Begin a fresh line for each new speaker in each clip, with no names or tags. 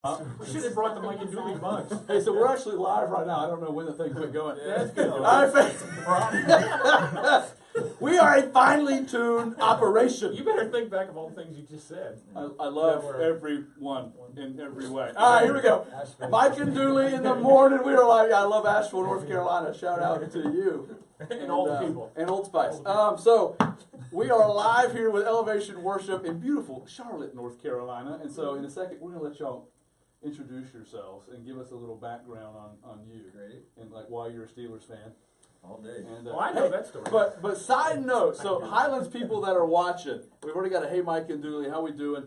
We should have brought the Mike and Dooley mugs.
Hey, so we're actually live right now. I don't know when the thing quit going.
Yeah, that's good.
All right, we are a finely tuned operation.
You better think back of all the things you just said.
I love everyone in every way. All right, here we go. Mike and Dooley in the morning. We are like, I love Asheville, North Carolina. Shout out to you.
And all the people.
And Old Spice. So we are live here with Elevation Worship in beautiful Charlotte, North Carolina. And so in a second, we're going to let y'all introduce yourselves and give us a little background on you.
Great.
And like why you're a Steelers fan.
All day.
And,
well, I know that story.
But side note, so Highlands people that are watching, we've already got a hey Mike and Dooley, how we doing?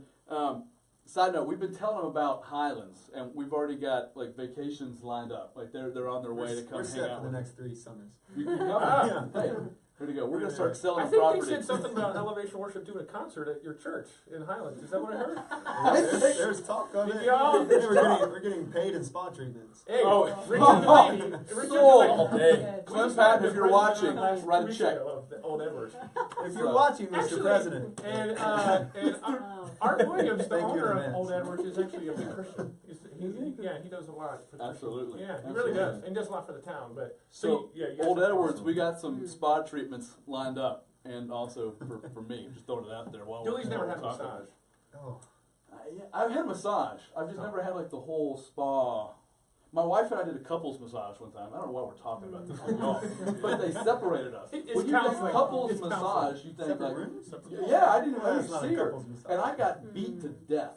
Side note, we've been telling them about Highlands, and we've already got like vacations lined up. Like they're on their way to come hang out
for the next 3 summers.
You come? Hey, here we go. We're gonna start selling
I think
property.
they said something about Elevation Worship doing a concert at your church in Highlands. Is that what I heard?
There's talk of it.
Yeah,
We're getting paid in spa treatments.
Hey,
Oh.
Richard
Sold.
Delaney.
Clem Patton, if you're watching, write a check.
Old Edwards.
If you're watching, Mr.
Actually,
President.
And Art Williams, the
Thank you in
owner of
advance.
Old Edwards, is actually a big Christian. He does a lot. For the
Absolutely.
Yeah, he
Absolutely.
really does. And he does a lot for the town. But
So,
you guys
Old
are
Edwards,
awesome.
we got some spa treatments lined up, and also for me, just throwing it out there.
Dooley's never had a
talking.
massage.
Oh.
I've had a massage. I've just never had like the whole spa. My wife and I did a couples massage one time. I don't know why we're talking about this on y'all, but they separated us.
It's
When you think
counseling.
couples
It's
massage,
counseling.
you think
Separate
like,
rooms?
yeah, I didn't
That's
even
not a
see her,
couples massage.
and I got beat to death.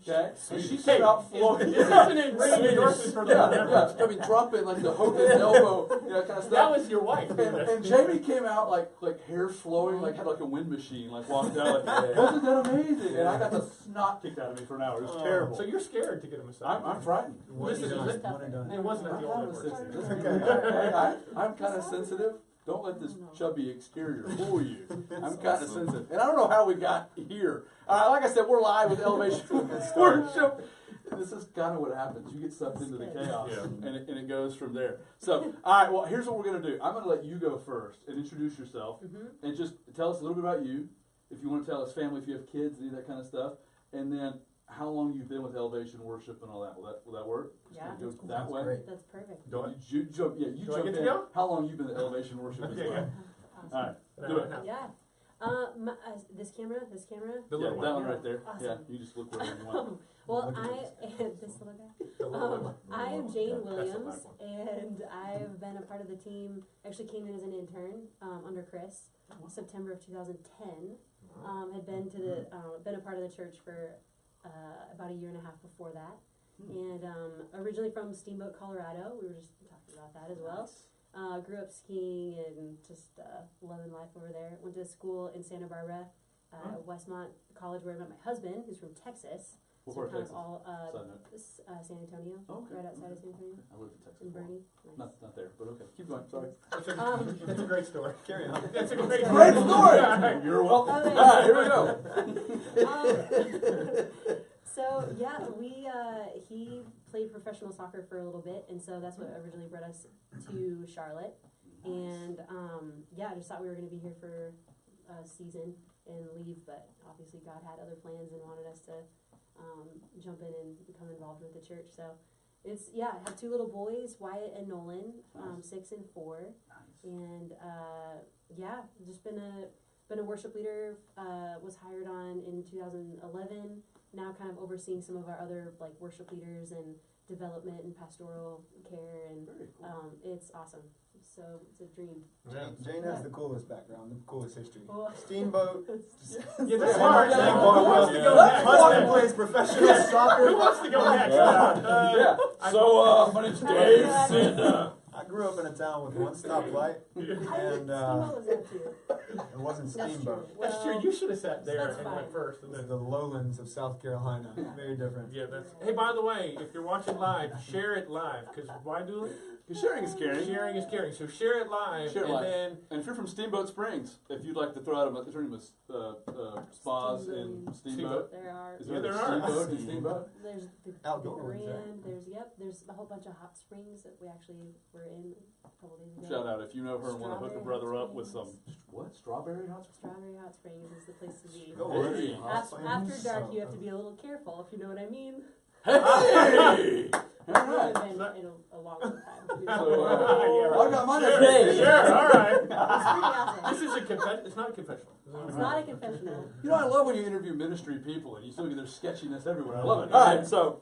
Okay, and she
Hey,
came out floating.
This isn't a ringing endorsement for the
Yeah,
Edwards.
yeah. I mean, dropping like the hook and elbow, kind of stuff.
That was your wife.
And Jamie came out like hair flowing, like had like a wind machine, like walked out like, wasn't that amazing? And I got the snot kicked out of me for an hour. It was terrible.
So you're scared to get a massage.
I'm frightened.
One and
Listen,
done.
listen.
One and done.
It wasn't at the Old
I'm
Edwards.
sensitive.
Okay.
I'm kind of sensitive. Don't let this chubby exterior fool you. I'm kind of sensitive. And I don't know how we got here. Like I said, we're live with Elevation Worship. This is kind of what happens. You get sucked into the chaos, and it goes from there. So, all right, well, here's what we're going to do. I'm going to let you go first and introduce yourself, and just tell us a little bit about you. If you want to tell us family, if you have kids, any of that kind of stuff. And then how long you've been with Elevation Worship and all that. Will that work?
Yeah.
Go that way?
Great.
That's perfect.
Do I?
You jump,
Do I
jump
get to
in.
go?
How long you been at Elevation Worship as
Yeah,
well?
Awesome.
All right, do it.
Yeah. This camera.
The
Yeah,
little
that
one.
one right there.
Awesome.
Yeah, you just look wherever you want.
Well, this little guy.
The little one.
I am Jane
That's the
Williams,
black one.
and I've been a part of the team. Actually, came in as an intern under Chris, September of 2010. Had been to the been a part of the church for about a year and a half before that, and originally from Steamboat, Colorado. We were just talking about that as well. Grew up skiing and just loving life over there. Went to school in Santa Barbara, Westmont College, where I met my husband, who's from Texas.
What
So
part of
kind
Texas?
of all
Side note.
San Antonio,
Okay.
right outside of San Antonio,
I lived in Texas.
in
for a while.
Bernie. Nice.
Not there, but okay. Keep going. Sorry.
That's a great story.
Carry on.
That's a great story.
Great story. You're welcome.
Okay.
All right, here we go.
So yeah, he played professional soccer for a little bit, and so that's what originally brought us to Charlotte. And I just thought we were going to be here for a season and leave, but obviously God had other plans and wanted us to jump in and become involved with the church. So I have 2 little boys, Wyatt and Nolan, 6 and 4, and just been a worship leader. Was hired on in 2011. Now kind of overseeing some of our other like worship leaders and development and pastoral care, and
Very cool.
it's awesome. So it's a dream.
Jane has the coolest background, the coolest history.
Oh.
Steamboat.
Yeah, that's hard.
Yeah.
Who wants to go next?
Husband plays professional
Who
soccer.
wants to go next?
Yeah. So, my name's Dave, and
I grew up in a town with 1 stoplight, and
Steamboat was that too.
it wasn't
That's
Steamboat.
true.
That's true. You should have sat there
That's
and
fine.
went first, and
This is
then.
the lowlands of South Carolina. Very different.
Yeah, that's. Hey, by the way, if you're watching live, share it live, because why do it?
sharing is caring.
Sharing is caring. So share it live,
Share it
and
live.
then
And if you're from Steamboat Springs, if you'd like to throw out is there any spas in Steamboat?
There are.
Is
Yeah,
there
there
a
are.
Steamboat in Steamboat?
There's the
Outdoor ones,
Grand. There's a whole bunch of hot springs that we actually were in a couple days ago.
Shout out if you know her and want to hook a brother up with some strawberry hot springs?
Strawberry Hot Springs is the place to be.
Go
Hey.
away. Hot
After
springs.
dark, you have to be a little careful, if you know what I mean.
Hey! All
It
right.
would have been in a long time.
So,
Yeah,
well, I got mine.
Sure, sure, all right.
It's pretty awesome.
This is a confession. It's not a confessional.
It's not a confessional.
You know, I love when you interview ministry people and you still get their sketchiness everywhere. I love it. All right, so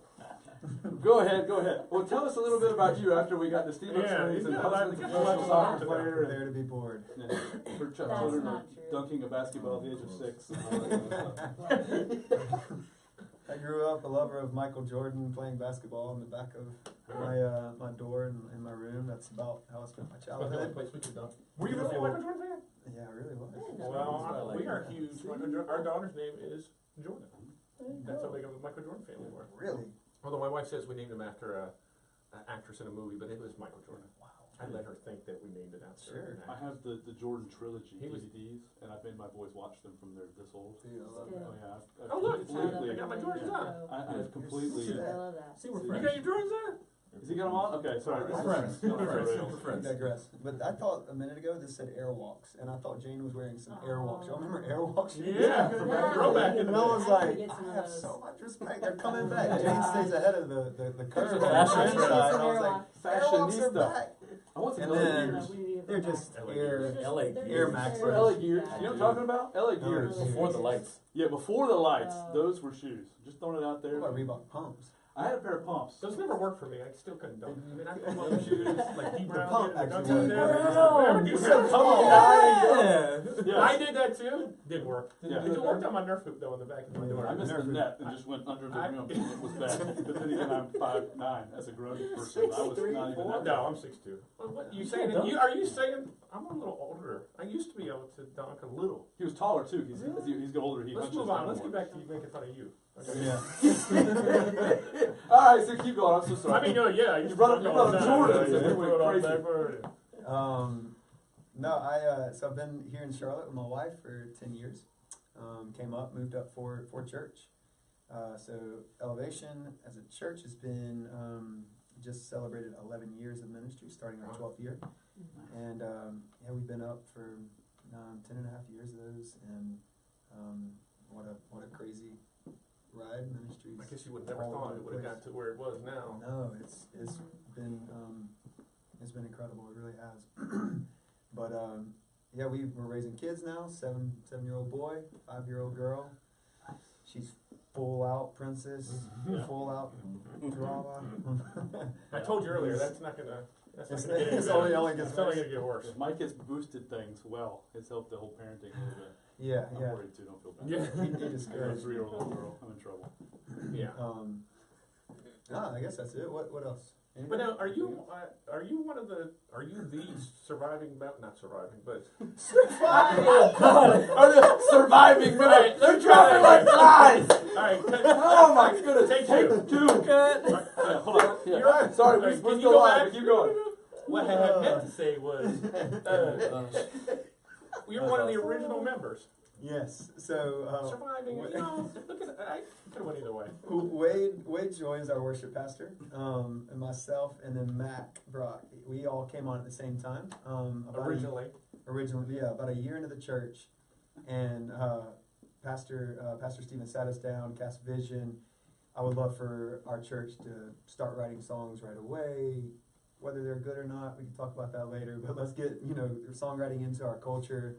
go ahead. Well, tell us a little bit about you after we got to Steve
Yeah,
Upswings and
yeah,
husband,
like-
professional soccer
We're
player,
there to be bored.
and for
That's
children
not true.
dunking a basketball at the age of 6. And all that stuff.
I grew up a lover of Michael Jordan, playing basketball in the back of my door in my room. That's about how I spent my
That's the only
childhood.
place we could dunk. Were you really a Michael Jordan fan?
Yeah, I really was.
Well, we are huge. Our daughter's name is Jordan. That's how big of a Michael Jordan fan we were.
Really?
Although my wife says we named him after an actress in a movie, but it was Michael Jordan.
Wow.
I let her think that we named it after
Sure.
an
I
actor.
have the Jordan trilogy
He was-
DVDs, and I've made my boys watch them from they're this old.
Dude, I love
Good.
that.
Oh yeah, I've
Oh, look,
completely.
I got my Jordans on.
I've completely.
I love that.
See, we're
You
You
friends.
got your Jordans on?
Is he got them on? Okay, sorry.
We're
this is
friends.
going off the
We're
rails.
We digress. But I thought a minute ago this said Airwalks, and I thought Jane was wearing some Airwalks. Y'all remember Airwalks?
Yeah, throwback in
And
the
I was
I
like,
get some
I
of
have
those.
so much respect. They're coming back. Jane stays ahead of the curve. on the
Fashion
trend
trend.
side. And I was like, Airwalks are
Fashionista.
back.
I want some
And
LA
then-
Gears.
They're just
LA
Air
Gears.
Air Max.
Or LA Gears. You know what I'm talking about? LA Gears.
Oh,
Before the lights.
Yeah, before the lights,
Oh.
those were shoes. Just throwing it out
What
there.
about Reebok pumps?
I had a pair of pumps.
Those never worked for me. I still couldn't dunk. I mean, I put my shoes like deep
The
round.
pump
in,
actually
dunks in
worked.
there.
Wow.
You
You
said
said
pump.
pump.
Yeah. I did that too. Didn't work.
Yeah.
It worked on my Nerf hoop though in the back of my door.
I missed the net and just went under the
I-
rim. It was bad. But then again, I'm 5'9". As a grown person, I was not even that.
No, I'm 6'2". What you saying? Are you saying I'm a little older? I used to be able to dunk a little.
He was taller too. He's got older. He
Let's
hunches
move on.
down
Let's
more.
get back to you making fun of you. Okay.
Yeah.
All right, so keep going. I'm so sorry.
I mean, yeah. I used
You brought
to
up-
dunk
you
all
brought
the
up
time.
Jordans, and
Yeah,
we went
throw it on
crazy.
paper.
No, so I've been here in Charlotte with my wife for 10 years. Came up, moved up for church. So Elevation as a church has been just celebrated 11 years of ministry, starting our 12th year. And yeah, we've been up for 10 and a half years of those, and what a crazy ride ministry.
I guess you would never thought it would have got to where it was now.
No, it's been incredible. It really has. But yeah, we're raising kids now. 7-year-old boy, 5-year-old girl. She's full out princess,
Yeah.
full out drama.
I told you earlier that's not gonna. That's not
It's-
gonna get any
it's
better.
only gets
It's only
worse.
gonna get worse.
If Mike has boosted things well, it's helped the whole parenting a little bit.
Yeah,
I'm
yeah.
worried too. Don't feel bad.
Yeah.
He
I got a
discouraged.
3-year-old little girl. I'm in trouble.
Yeah.
I guess that's it. What else?
But now, are you one of the? Are you the surviving? Not surviving, but
Oh God! Are they surviving?
Right,
They're
let's
dropping
try
like flies.
all right.
Oh my goodness!
Take two.
Yeah, hold on. Yeah.
You're-
Sorry,
Can
we're
you
still
go
live.
back?
But keep going.
What I had meant to say was, you're one of the original members.
Yes. So
Surviving. You know, look at I could have went either way.
Wade Joy is our worship pastor, and myself, and then Mac Brock. We all came on at the same time. Originally, yeah, about a year into the church, and Pastor Stephen sat us down, cast vision. I would love for our church to start writing songs right away. Whether they're good or not, we can talk about that later. But let's get songwriting into our culture,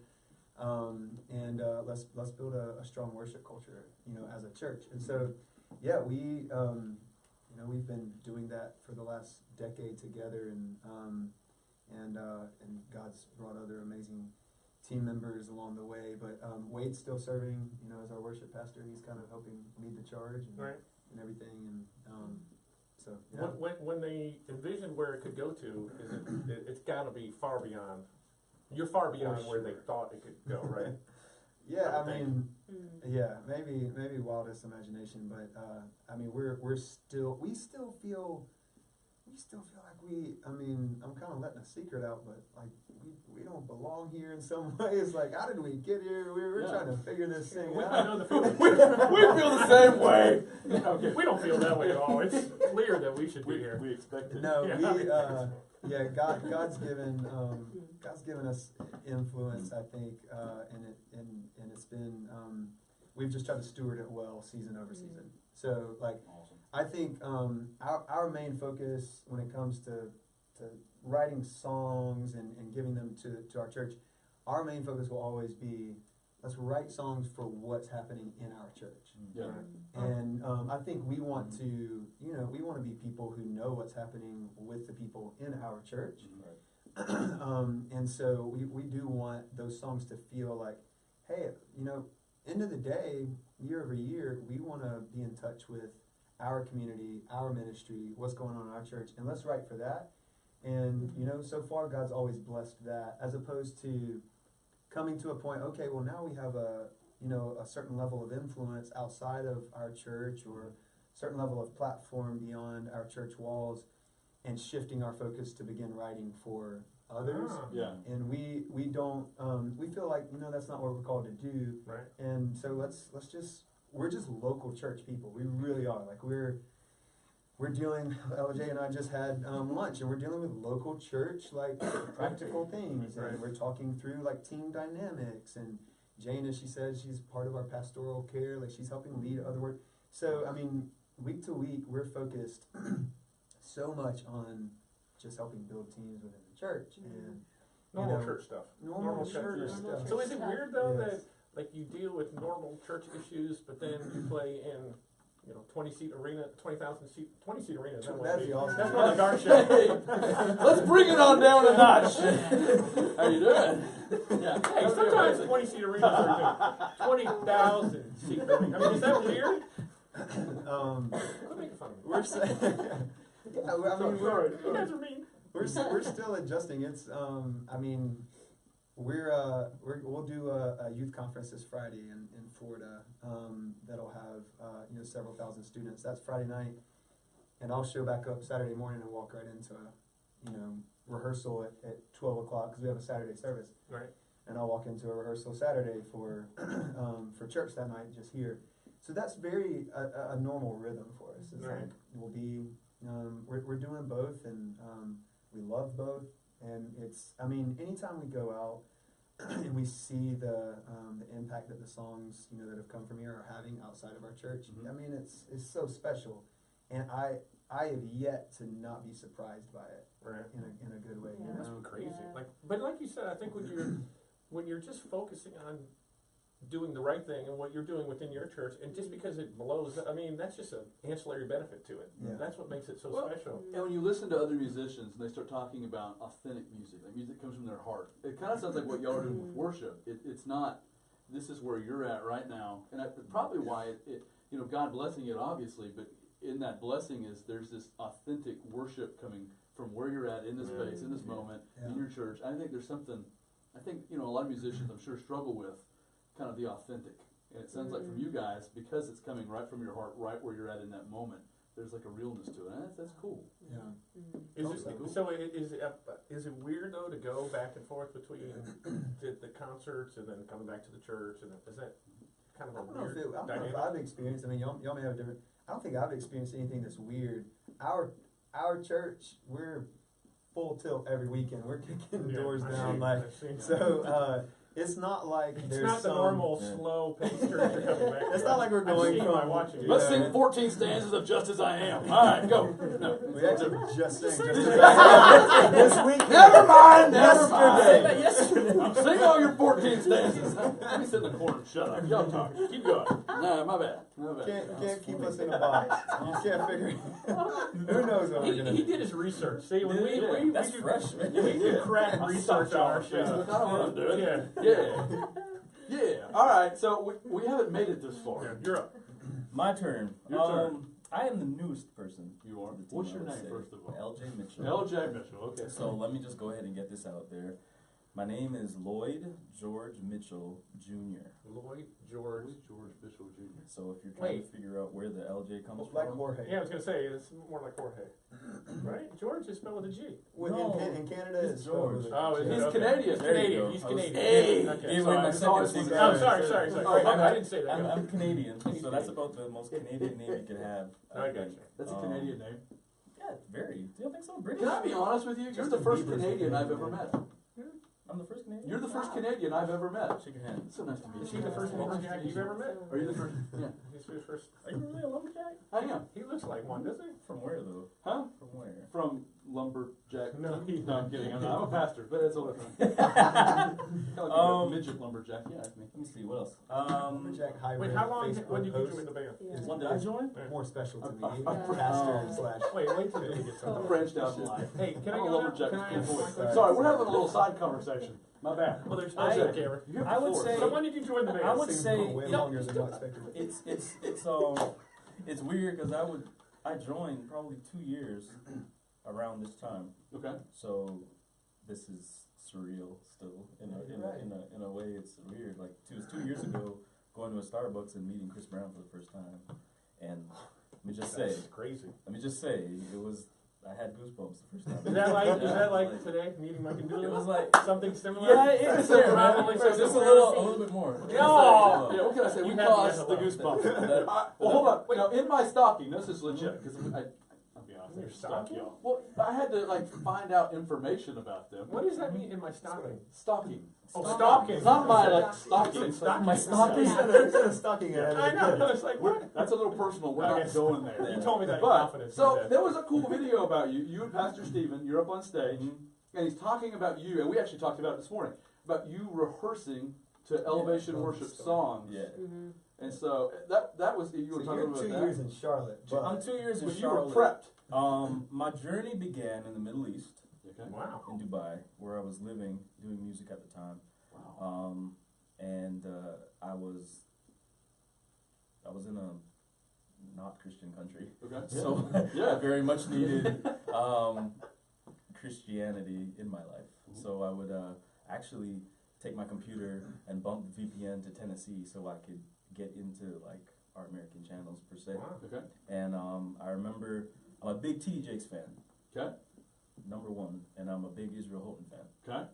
and let's build a strong worship culture, as a church. And so, yeah, we've been doing that for the last decade together, and God's brought other amazing team members along the way. But Wade's still serving, as our worship pastor. He's kind of helping lead the charge and everything. And so yeah.
When they envisioned where it could go to, it's got to be far beyond. You're far beyond where they thought it could go, right?
Yeah,
I
I mean,
Mm.
yeah, maybe wildest imagination, but I mean, we still feel like I'm kind of letting a secret out, but like we don't belong here in some ways. Like, how did we get here? We're
Yeah.
trying to figure this thing
I
out.
know the feeling.
We feel the same way. Okay.
We don't feel that way at all. It's clear that we should be here.
We expect it.
No,
Yeah.
God's given us influence, I think, and it's been we've just tried to steward it well, season over season. So like,
Awesome.
I think our main focus when it comes to writing songs and giving them to our church, our main focus will always be, let's write songs for what's happening in our church.
Yeah.
And I think we want to, we want to be people who know what's happening with the people in our church. And so we do want those songs to feel like, hey, end of the day, year over year, we want to be in touch with our community, our ministry, what's going on in our church, and let's write for that. And, so far God's always blessed that, as opposed to coming to a point, okay, well now we have a certain level of influence outside of our church, or a certain level of platform beyond our church walls, and shifting our focus to begin writing for others.
Yeah.
And we don't, we feel like, that's not what we're called to do.
Right.
And so we're just local church people. We really are. Like we're dealing, LJ and I just had lunch, and we're dealing with local church, like practical things.
Right.
And we're talking through like team dynamics. And Jane, as she says, she's part of our pastoral care. Like she's helping lead other work. So, I mean, week to week, we're focused so much on just helping build teams within the church. And
Normal church stuff.
normal church
yeah.
stuff.
So is it weird though
Yes.
that like you deal with normal church issues, but then you play in 20-seat arena, 20-seat arena?
That'd be awesome.
That's more like our show.
Let's bring it on down a notch. How you doing? Yeah.
Hey, sometimes 20-seat arenas are 20,000-seat arena. I mean, is that weird? Quit making fun of me.
We're saying, yeah, I mean,
Sorry, you guys are mean.
we're still adjusting. It's I mean, we'll do a youth conference this Friday in Florida. That'll have several thousand students. That's Friday night, and I'll show back up Saturday morning and walk right into rehearsal at 12 o'clock because we have a Saturday service.
Right.
And I'll walk into a rehearsal Saturday for church that night, just here. So that's very a normal rhythm for us. It's
Right.
like we'll be we're doing both, and we love both. And it's, I mean, anytime we go out and we see the impact that the songs that have come from here are having outside of our church, I mean, it's so special, and I have yet to not be surprised by it,
Right.
in a good way.
Yeah.
That's crazy.
Yeah.
But like you said, I think when you're just focusing on doing the right thing and what you're doing within your church, and just because it blows, I mean, that's just an ancillary benefit to it.
Yeah.
That's what makes it so
Well,
special.
And when you listen to other musicians and they start talking about authentic music, like music comes from their heart, it kind of sounds like what y'all are doing with worship. It's not, this is where you're at right now. And probably why God blessing it, obviously, but in that blessing there's this authentic worship coming from where you're at in this space, in this moment, in your church. I think there's something, a lot of musicians I'm sure struggle with kind of the authentic. And it sounds like from you guys, because it's coming right from your heart, right where you're at in that moment, there's like a realness to it. And that's cool.
Yeah.
Is it weird though to go back and forth between the concerts and then coming back to the church, and is that kind of a weird
I don't know
dynamic?
if I've experienced. I mean, y'all may have different. I don't think I've experienced anything that's weird. Our church, we're full tilt every weekend. We're kicking doors down,
I've seen
so. It's not like
it's
there's
not the
some
normal slow paced church you're coming back.
It's not like we're going
I've seen
from
by watching it.
Let's sing 14 stanzas of Just As I Am. All right, go. No.
We actually just sang this week.
Never mind.
Yesterday.
Sing all your 14 stanzas. Let me sit in the corner and shut up. Y'all talk. Keep going. No, my bad.
Can't keep us in a box. You can't figure it. Who knows what we're gonna
He
do?
did his research. See, when we do
fresh.
we do crack research on our show.
That's not what I'm doing.
Yeah.
Yeah. All right. So we haven't made it this far.
Yeah, you're up.
My turn.
Your turn.
I am the newest person.
You are.
on the team,
What's
I
your
would
name,
say.
first of all?
LJ Mitchell.
L.J. Mitchell. Okay.
So let me just go ahead and get this out there. My name is Lloyd George Mitchell Jr.
Lloyd George.
George Mitchell Jr.
So if you're trying to figure out where the LJ comes
Like
from,
Jorge.
Yeah, I was gonna say it's more like Jorge, right? George is spelled with a G.
Well, in Canada,
it's
it's spelled with
George.
a
Oh, is
G.
it?
He's
Okay.
Canadian.
He's
There you
Canadian.
go.
He's
I was-
Canadian.
Hey!
Okay.
Gave
So
away my
I-
second
secret.
secret.
Oh, sorry.
Oh,
I didn't say that.
I'm Canadian, so that's about the most Canadian name you could have.
I got you.
That's a Canadian name.
Yeah, very. Do you don't think so? British?
Can I be honest with you? You're the first Canadian I've ever met.
I'm the first Canadian.
You're the first Canadian I've ever met.
Shake your hand.
It's so nice to meet
Is
you.
he the first lumberjack you've ever met?
Are you the first? Yeah.
He's the first.
Are you really a lumberjack?
I am.
He looks looks like one, doesn't he?
From where though?
Huh?
From where?
From lumberjack.
No,
No, I'm kidding. I'm a pastor, but that's all I'm kind of like a midget lumberjack. Yeah, that's me.
Let me see, what else?
Lumberjack hybrid
Wait, how long?
Facebook
When did you
post
join the band?
Yeah.
When did I join?
more special to me.
I'm
Pastor slash.
Wait till you get
I'm
some.
branched out in life.
Hey, can I
I'm a
go now?
lumberjack.
Can I
with
ask
full
one
voice.
question?
Sorry, we're having a little side conversation. My bad.
Well, there's
I-
no shit, Cameron.
You have
I
the
would
floor.
say-
So when did you join the band?
I would
Seems
say-
way
no,
longer than I expected.
It's weird because I joined probably 2 years around this time.
Okay.
So this is surreal still. In a way, it's weird. Like it was 2 years ago, going to a Starbucks and meeting Chris Brown for the first time, and let me just say,
That's crazy.
it was. I had goosebumps the first time.
Is that like
Yeah,
today meeting Mike and Dooley?
It was like
something similar.
yeah, it is there, man.
Probably
Just a
something
little bit more.
No!
Yeah, what can I say?
You
We
had the
caused the
mental
goosebumps.
That-
Well, hold on. Now, in my stocking, this is legit because I'll be honest,
In your
I stalk
stocking?
y'all. Well, I had to like find out information about them.
What does that mean in my stocking?
Stocking.
Oh, stocking.
It's not my like stocking.
Stocking.
My stocking.
Instead of stalking it.
I know. It's like what?
That's a little personal. We're not
Okay.
going there.
You told me that in
But
confidence.
so
Okay.
there was a cool video about you. You and Pastor Stephen. You're up on stage,
Mhm.
and he's talking about you. And we actually talked about it this morning about you rehearsing to Elevation
love
Worship
this story.
songs.
Yeah.
Mm-hmm.
And so that was you
So
were talking
you're
about
2
that.
years in Charlotte, but
I'm 2 years in
But you were
Charlotte.
prepped.
My journey began in the Middle East,
Okay.
Wow.
in Dubai, where I was living, doing music at the time.
Wow.
And I was in a not Christian country,
Okay.
so
Yeah.
I very much needed Christianity in my life.
Mhm.
So I would actually take my computer and bump the VPN to Tennessee so I could get into like our American channels per se.
Wow.
Okay.
And I remember I'm a big T.D. Jakes fan,
Okay.
#1, and I'm a big Israel Houghton fan.
Okay.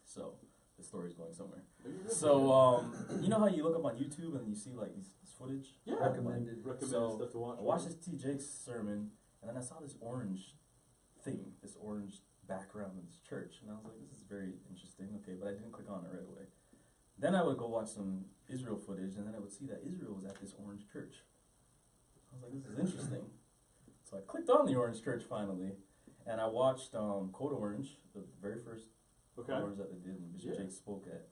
So the story's going somewhere.
Maybe you're
So you know how you look up on YouTube and you see like this footage?
yeah.
recommended.
Recommended
So,
stuff to watch.
I watched this T. Jakes sermon, and then I saw this orange thing, this orange background in this church, and I was like, this is very interesting, okay, but I didn't click on it right away. Then I would go watch some Israel footage, and then I would see that Israel was at this orange church. I was like, this is interesting. So I clicked on the orange church finally, and I watched Code Orange, the very first
Okay.
Code Orange that they did, and Bishop
Yeah.
Jakes spoke at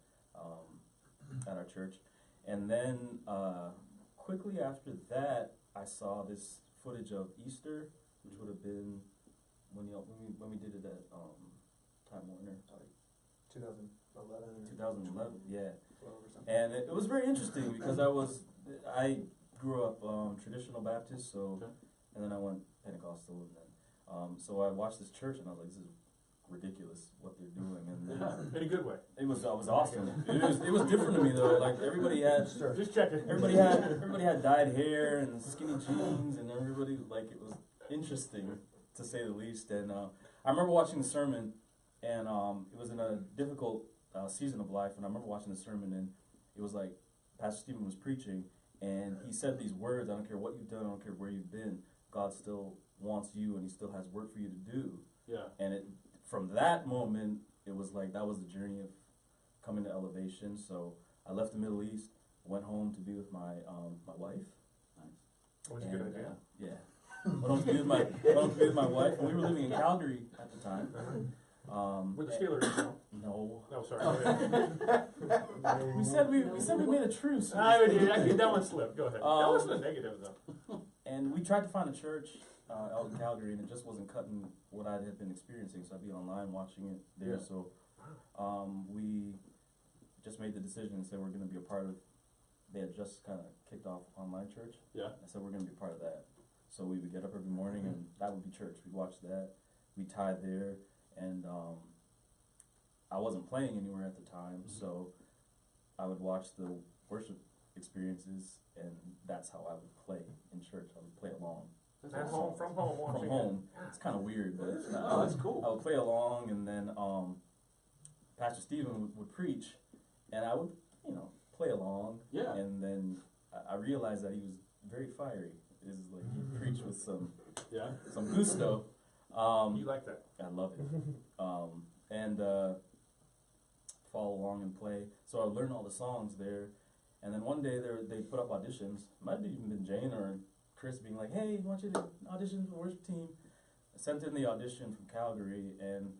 our church. And then quickly after that, I saw this footage of Easter, which would have been when we did it at Time Warner, like
2011.
2011, yeah.
12 or something.
And it was very interesting because I grew up traditional Baptist, so
Okay.
and then I went Pentecostal, and then so I watched this church, and I was like, this is ridiculous what they're doing, and then
In a good way.
it was awesome. It was different to me though. Like everybody had
Just checking.
everybody had dyed hair and skinny jeans, and everybody like it was interesting to say the least. And I remember watching the sermon, and it was in a difficult season of life. And I remember watching the sermon, and it was like Pastor Stephen was preaching, and he said these words: "I don't care what you've done, I don't care where you've been. God still wants you, and He still has work for you to do."
Yeah.
And from that moment, it was like that was the journey of coming to Elevation. So I left the Middle East, went home to be with my wife.
That was a good idea.
Yeah. Went home to be with my wife. And we were living in Calgary at the time.
With the Steelers, no?
No.
No, sorry.
We said we made a truce.
I did that one slip. Go ahead. That wasn't a negative though.
And we tried to find a church out in Calgary, and it just wasn't cutting what I had been experiencing. So I'd be online watching it there.
Yeah.
So we just made the decision and said we're going to be a part of. They had just kind of kicked off online church.
Yeah.
I said we're going to be a part of that. So we would get up every morning, and that would be church. We'd watch that. We tied there, and I wasn't playing anywhere at the time, so I would watch the worship experiences, and that's how I would play in church. I would play along.
At home, from home, watching
From home. It's kind of weird, but
Oh, that's cool.
I would play along, and then Pastor Stephen would preach, and I would, play along.
Yeah.
And then I realized that he was very fiery. Is like he preached with some gusto.
You like that?
I love it. And follow along and play. So I learned all the songs there. And then one day they put up auditions. Might have even been Jane or Chris being like, "Hey, I want you to audition for the worship team." I sent in the audition from Calgary, and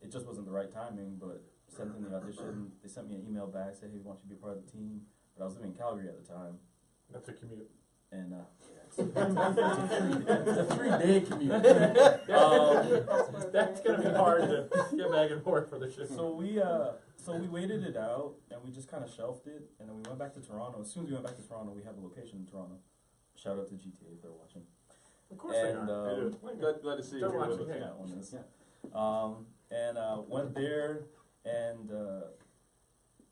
it just wasn't the right timing. But sent in the audition. They sent me an email back, said, "Hey, we want you to be a part of the team." But I was living in Calgary at the time,
That's a commute.
and it's a 3-day commute.
That's gonna be hard to get back and forth for the show.
So we waited it out, and we just kind of shelved it, and then we went back to Toronto. As soon as we went back to Toronto, we have a location in Toronto. Shout out to GTA if they're watching.
Of course
And,
they are. They do.
Glad to see you
They're
here with
watching,
us.
hey.
Yeah, one is. Went there and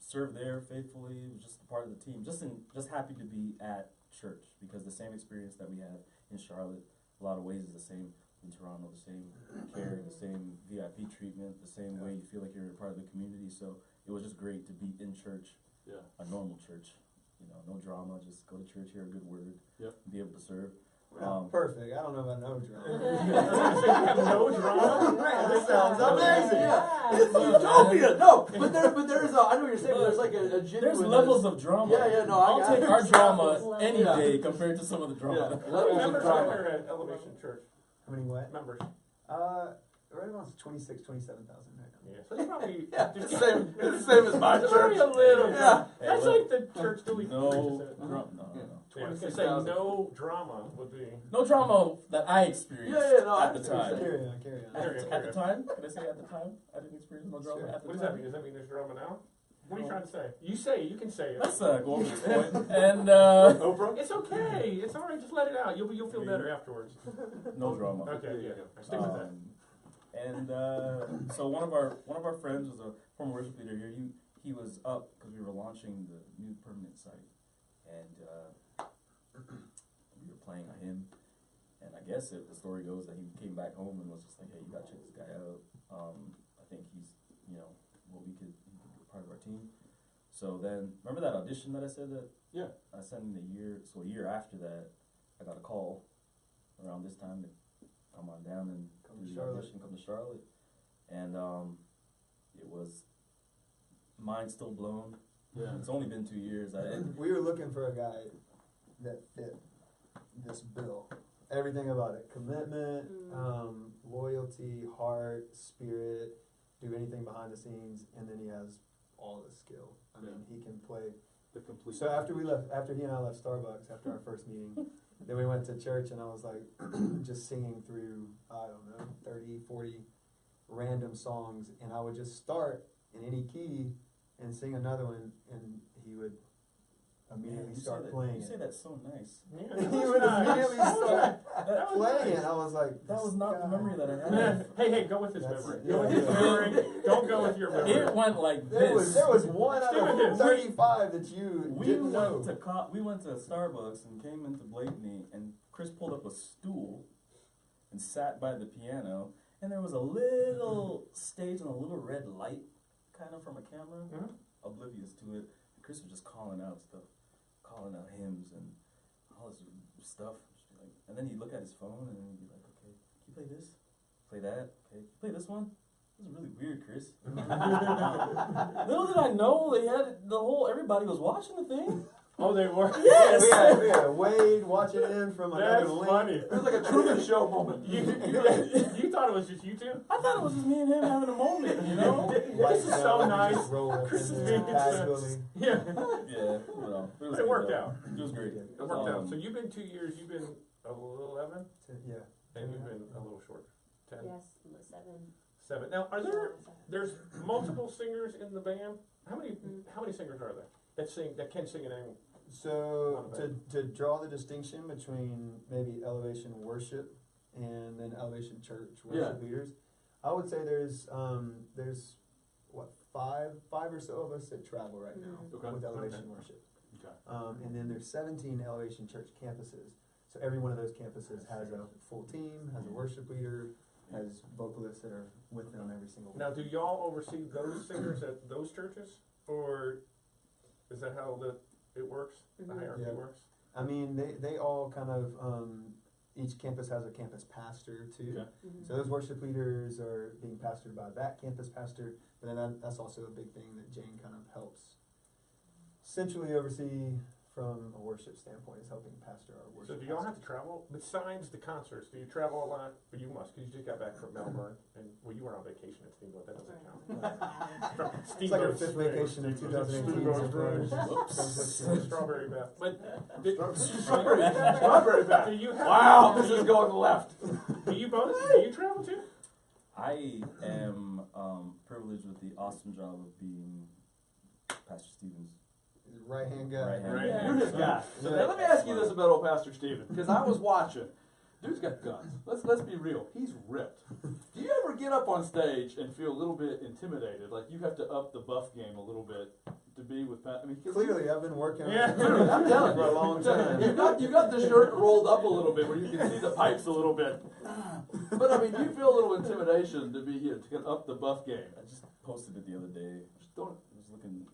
served there faithfully. Was just a part of the team. Just happy to be at church because the same experience that we had in Charlotte, a lot of ways is the same in Toronto. The same care, the same VIP treatment, the same way you feel like you're a part of the community. So it was just great to be in church,
Yeah.
a normal church. You know, no drama. Just go to church, hear a good word,
Yep.
be able to serve.
Perfect. I don't know about no drama.
No drama?
Man, this sounds amazing.
It's utopia. No, but there's I know what you're saying, but there's like a genuine.
There's levels of drama.
Yeah, no,
I'll take our drama
Levels.
any
Yeah.
day compared to some of the drama.
Yeah.
How many
Levels of
members
drama.
are there at Elevation Church?
How many what?
Members.
Right around 27,000 right now.
Yeah, so it's probably
Yeah,
just
it's the same as my
it's
church.
only a little.
Yeah.
That's like the church Dooley
No
preaches at.
drama. No.
Yeah, I was gonna say
26,000.
no drama would be.
No drama that I experienced
No, I
at the
understand what
time.
you're
Carry on, carry on.
At the time? Can I say at the time? I didn't experience no drama
Sure.
at the
What does
time.
that mean? Does that mean there's drama now? What are you
No.
trying to say? You can say it.
Let's go over this point. And
Oprah?
It's okay. It's all right. Just let it out. You'll feel better afterwards.
no drama.
Okay, yeah. I stick with that.
And so one of our friends was a former worship leader here. He was up because we were launching the new permanent site, and we were playing a hymn. And I guess the story goes that he came back home and was just like, "Hey, you gotta check this guy out. I think he's he could be part of our team." So then, remember that audition that I said that
Yeah.
I sent in a year after that, I got a call around this time to come on down and
Come to
do the
Charlotte.
audition, come to Charlotte, and it was mind still blown.
Yeah.
It's only been 2 years.
We were looking for a guy that fit this bill. Everything about it. Commitment, loyalty, heart, spirit, do anything behind the scenes, and then he has all the skill. I mean, he can play.
The complete.
So after he and I left Starbucks after our first meeting, then we went to church and I was like just singing through, I don't know, 30, 40 random songs, and I would just start in any key and sing another one, and he would immediately start playing
You say
it.
that so nice.
Yeah,
He
that was
would
nice.
immediately start
That
playing it. I was like,
That was not the memory that I
Yeah.
had.
Hey, go with his
That's
memory.
it.
Go with his
Yeah.
memory. Don't go with your memory.
It went like
There
this.
was one out
Stick with
of
it.
35 that you
We
didn't know.
went to Starbucks and came into Blakeney, and Chris pulled up a stool and sat by the piano, and there was a little stage and a little red light kind of from a camera,
Mhm.
oblivious to it. Chris was just calling out hymns and all this stuff. Just be like, and then he'd look at his phone and he'd be like, "Okay, can you play this? Play that? Okay, can you play this one? This is really weird, Chris." Little did I know they had everybody was watching the thing.
Oh, they were.
We had Wade watching in from
That's
another link.
funny.
It was like a Truman Show moment.
You thought it was just you two?
I thought it was just me and him having a moment, you know?
This is so nice.
Chris
is being Yeah.
Yeah, well,
It worked out.
It was great.
It worked out. So you've been 2 years. You've been 11,
Yeah.
and you've been a little short. 10,
Yes, 7.
7. Now, there's multiple singers in the band? How many singers are there that can sing in any?
So to draw the distinction between maybe Elevation Worship and then Elevation Church worship leaders, I would say there's what five or so of us that travel right now with Elevation Worship.
Okay.
And then there's 17 Elevation Church campuses. So every one of those campuses has a full team, has a worship leader, has vocalists that are with them every single week.
Now, do y'all oversee those singers at those churches, or is that how it works? The hierarchy
Yeah.
works.
I mean, they all kind of, each campus has a campus pastor too.
Okay.
So those worship leaders are being pastored by that campus pastor, but then that's also a big thing that Jane kind of helps centrally oversee from a worship standpoint is helping pastor our
So
worship.
do y'all have to travel besides the concerts? Do you travel a lot? Well, you must, because you just got back from Melbourne, and well, you were on vacation at Steamboat. That doesn't count. From
It's like our
Steamboat
fifth
Springs.
vacation in 2018.
Steamboat
so
Springs.
Whoops.
Strawberry bath. But did,
Strawberry bath.
do you have?
Wow, this is going left.
Do you both? Do you travel too?
I am privileged with the awesome job of being Pastor Stephen's
Right hand guy.
right hand.
Right hand.
You're his guy. So now let me ask you this about old Pastor Stephen, because I was watching. Dude's got guns. Let's be real. He's ripped. Do you ever get up on stage and feel a little bit intimidated, like you have to up the buff game a little bit to be with Pat? I mean, 'cause
Clearly, I've been working on
Yeah.
it
Literally, I'm telling
for a
you.
long time.
You got the shirt rolled up a little bit where you can see the pipes a little bit. But I mean, you feel a little intimidation to be here to get up the buff game.
I just posted it the other day.
Just don't.
I was looking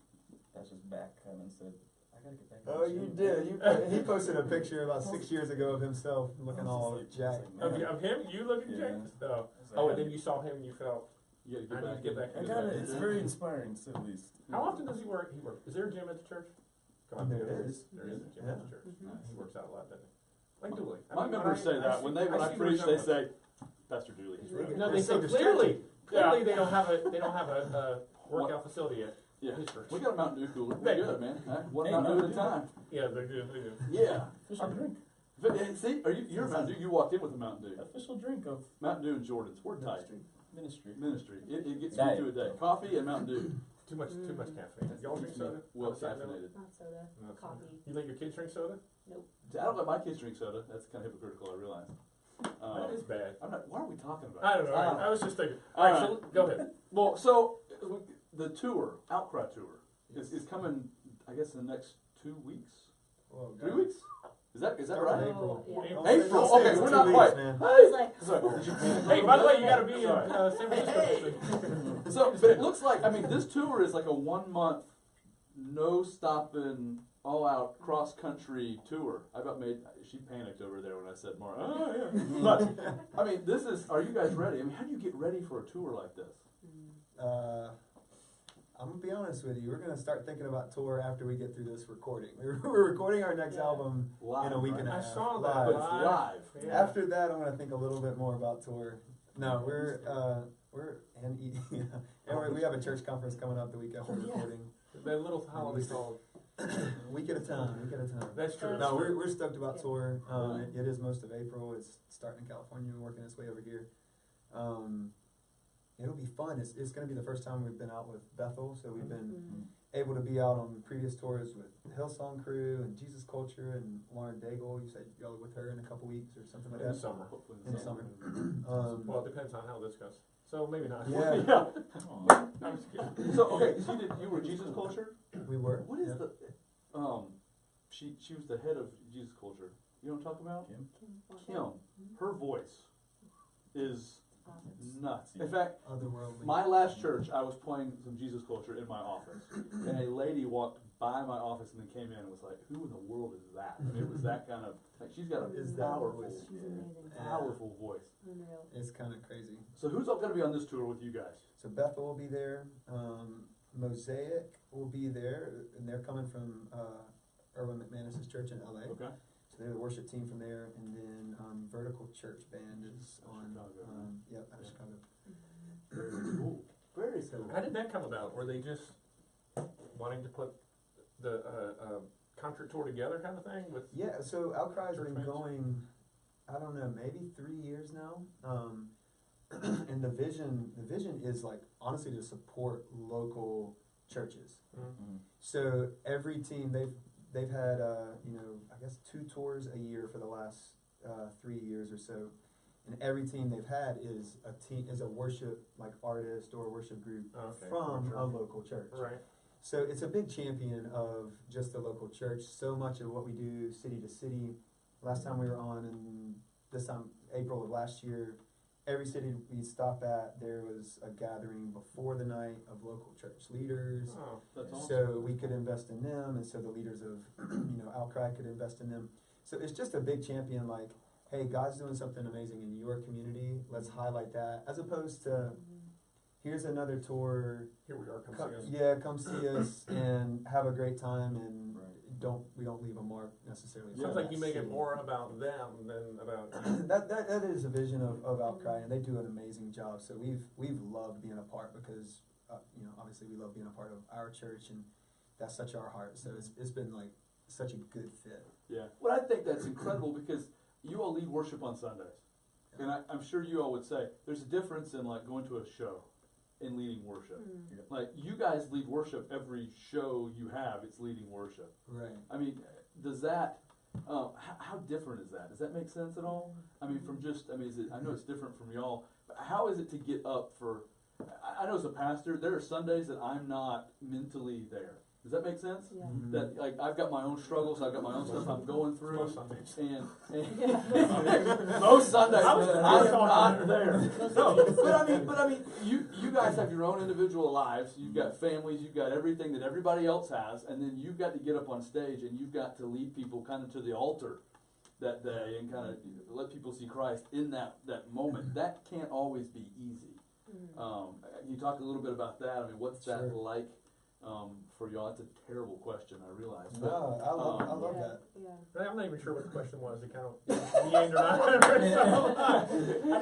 at his back kind of and said, I gotta get back.
Oh, you did. He posted a picture about 6 years ago of himself looking all jacked.
Of him? You looking
Yeah.
jacked? Oh, and then you saw him and you felt.
You
I need to get back
I
to
got
that.
it. It's very inspiring, to say the least.
How often does he work? He works. Is there a gym at the church? Come on,
There
there
is.
There is a gym
Yeah.
at the church. He works out a lot, doesn't he? Like Dooley. I
My
mean,
members say that when I
see
preach,
where
they
he's
say, Pastor Dooley. He's right.
No, they
They're
say
so
clearly.
Yeah.
Clearly, they don't have a workout facility at
Yeah,
his church.
we got a Mountain Dew cooler.
They-
We're good, man. Huh? One
Hey,
Mountain Dew at a
Mountain Dew.
time.
Yeah, they do. They do.
Yeah.
Official drink.
And see, you're a Mountain Dew. You walked in with a Mountain Dew.
Official drink of
Mountain Dew and Jordans. We're tight.
ministry.
Ministry. It gets me
Diet.
through a day. Coffee and Mountain Dew.
Too much caffeine. Y'all drink soda?
Well
On a side note?
caffeinated.
Not soda,
No,
coffee.
You let your kids drink soda?
See, I don't let my kids drink soda. That's kind of hypocritical, I realize.
That is bad.
I'm not, what are we talking about?
I don't know. I was just thinking.
All
All
right.
right, so go ahead.
Well, so the tour, Outcry tour, is coming, I guess, in the next 2 weeks?
Whoa,
3
God.
weeks? Is that
Start
right?
in April.
Oh, yeah.
Don't
April,
say
okay,
it's
we're
2
not
weeks,
quite.
man.
I was like,
Sorry.
Hey, by the way, you got to be in
Sorry.
San Francisco.
So, but it looks like, I mean, this tour is like a 1 month, no stopping, all out cross country tour. I about made, she panicked over there when I said more. Oh, yeah. But, I mean, this is, are you guys ready? I mean, how do you get ready for a tour like this?
I'm gonna be honest with you. We're gonna start thinking about tour after we get through this recording. We're recording our next album
Live,
in a week
right?
and a
I
half.
saw that.
live.
But it's live.
Yeah.
After that, I'm gonna think a little bit more about tour. No, we have a church conference coming up the week after
Oh, yeah.
recording.
That little holiday called.
Week at a time. Week at a time.
That's true.
No, we're stoked about tour. It is most of April. It's starting in California and working its way over here. It'll be fun. It's going to be the first time we've been out with Bethel, so we've been able to be out on previous tours with Hillsong Crew and Jesus Culture and Lauren Daigle. You said y'all were with her in a couple weeks or something like
In the
that.
summer.
Hopefully
In the summer.
Well, it depends on how this goes. So maybe not.
Yeah.
Yeah.
Oh,
I'm just kidding.
So, okay, so you were Jesus Culture?
We were.
What is
yeah.
the, she was the head of Jesus Culture. You know what I'm talking about? Kim. Her voice is nuts. In fact,
Otherworldly.
my last church, I was playing some Jesus Culture in my office, and a lady walked by my office and then came in and was like, "Who in the world is that?" I mean, it was that kind of like she's got
Is
a
that
powerful,
voice?
She's amazing.
powerful voice.
Unreal.
It's kind of crazy.
So who's all going to be on this tour with you guys?
So Bethel will be there. Mosaic will be there, and they're coming from Erwin McManus's church in LA.
Okay.
So they're the worship team from there, and then Vertical Church Band is on.
Chicago.
Yep, out of Chicago.
Very cool. Very cool.
How did that come about? Were they just wanting to put the concert tour together, kind of thing? With
Yeah, so Outcry's
Church
been
bands?
going, I don't know, maybe 3 years now. And the vision is like honestly to support local churches. So every team they've had I guess 2 tours a year for the last 3 years or so, and every team they've had is a worship like artist or worship group from a local church.
right.
So it's a big champion of just the local church. So much of what we do city to city. Last time we were on, and this time April of last year, every city we stop at, there was a gathering before the night of local church leaders.
Oh,
That's awesome.
So we could invest in them, and so the leaders of Outcry could invest in them. So it's just a big champion, like, hey, God's doing something amazing in your community. Let's highlight that, as opposed to here's another tour.
Here we are, come
Come,
see us.
yeah, come see us and have a great time, and
Right.
we don't leave a mark necessarily.
Sounds
from
like you
that
make it
city.
more about them than about you.
that is a vision of Outcry, and they do an amazing job. So we've loved being a part because obviously we love being a part of our church, and that's such our heart. So it's been like such a good fit.
Yeah. Well, I think that's incredible because you all lead worship on Sundays. And I'm sure you all would say there's a difference in like going to a show and leading worship. Like you guys lead worship every show you have, it's leading worship.
Right.
I mean, does that, how different is that? Does that make sense at all? I mean, from just, I know it's different from y'all, but how is it to get up for, I know as a pastor, there are Sundays that I'm not mentally there. Does that make sense?
Yeah.
Mhm.
That like I've got my own struggles, I've got my own stuff I'm going through,
Most Sundays.
and most Sundays
I was-
I'm not there.
Most
No,
Sundays.
but I mean, you guys have your own individual lives. You've got families. You've got everything that everybody else has, and then you've got to get up on stage and you've got to lead people kind of to the altar that day and kind of let people see Christ in that moment. That can't always be easy. Can you talk a little bit about that? I mean, what's that
Sure.
like for y'all? It's a terrible question, I realize. But,
No, I love
Yeah,
that.
yeah.
I'm not even sure what the question was. It kind of meandered on.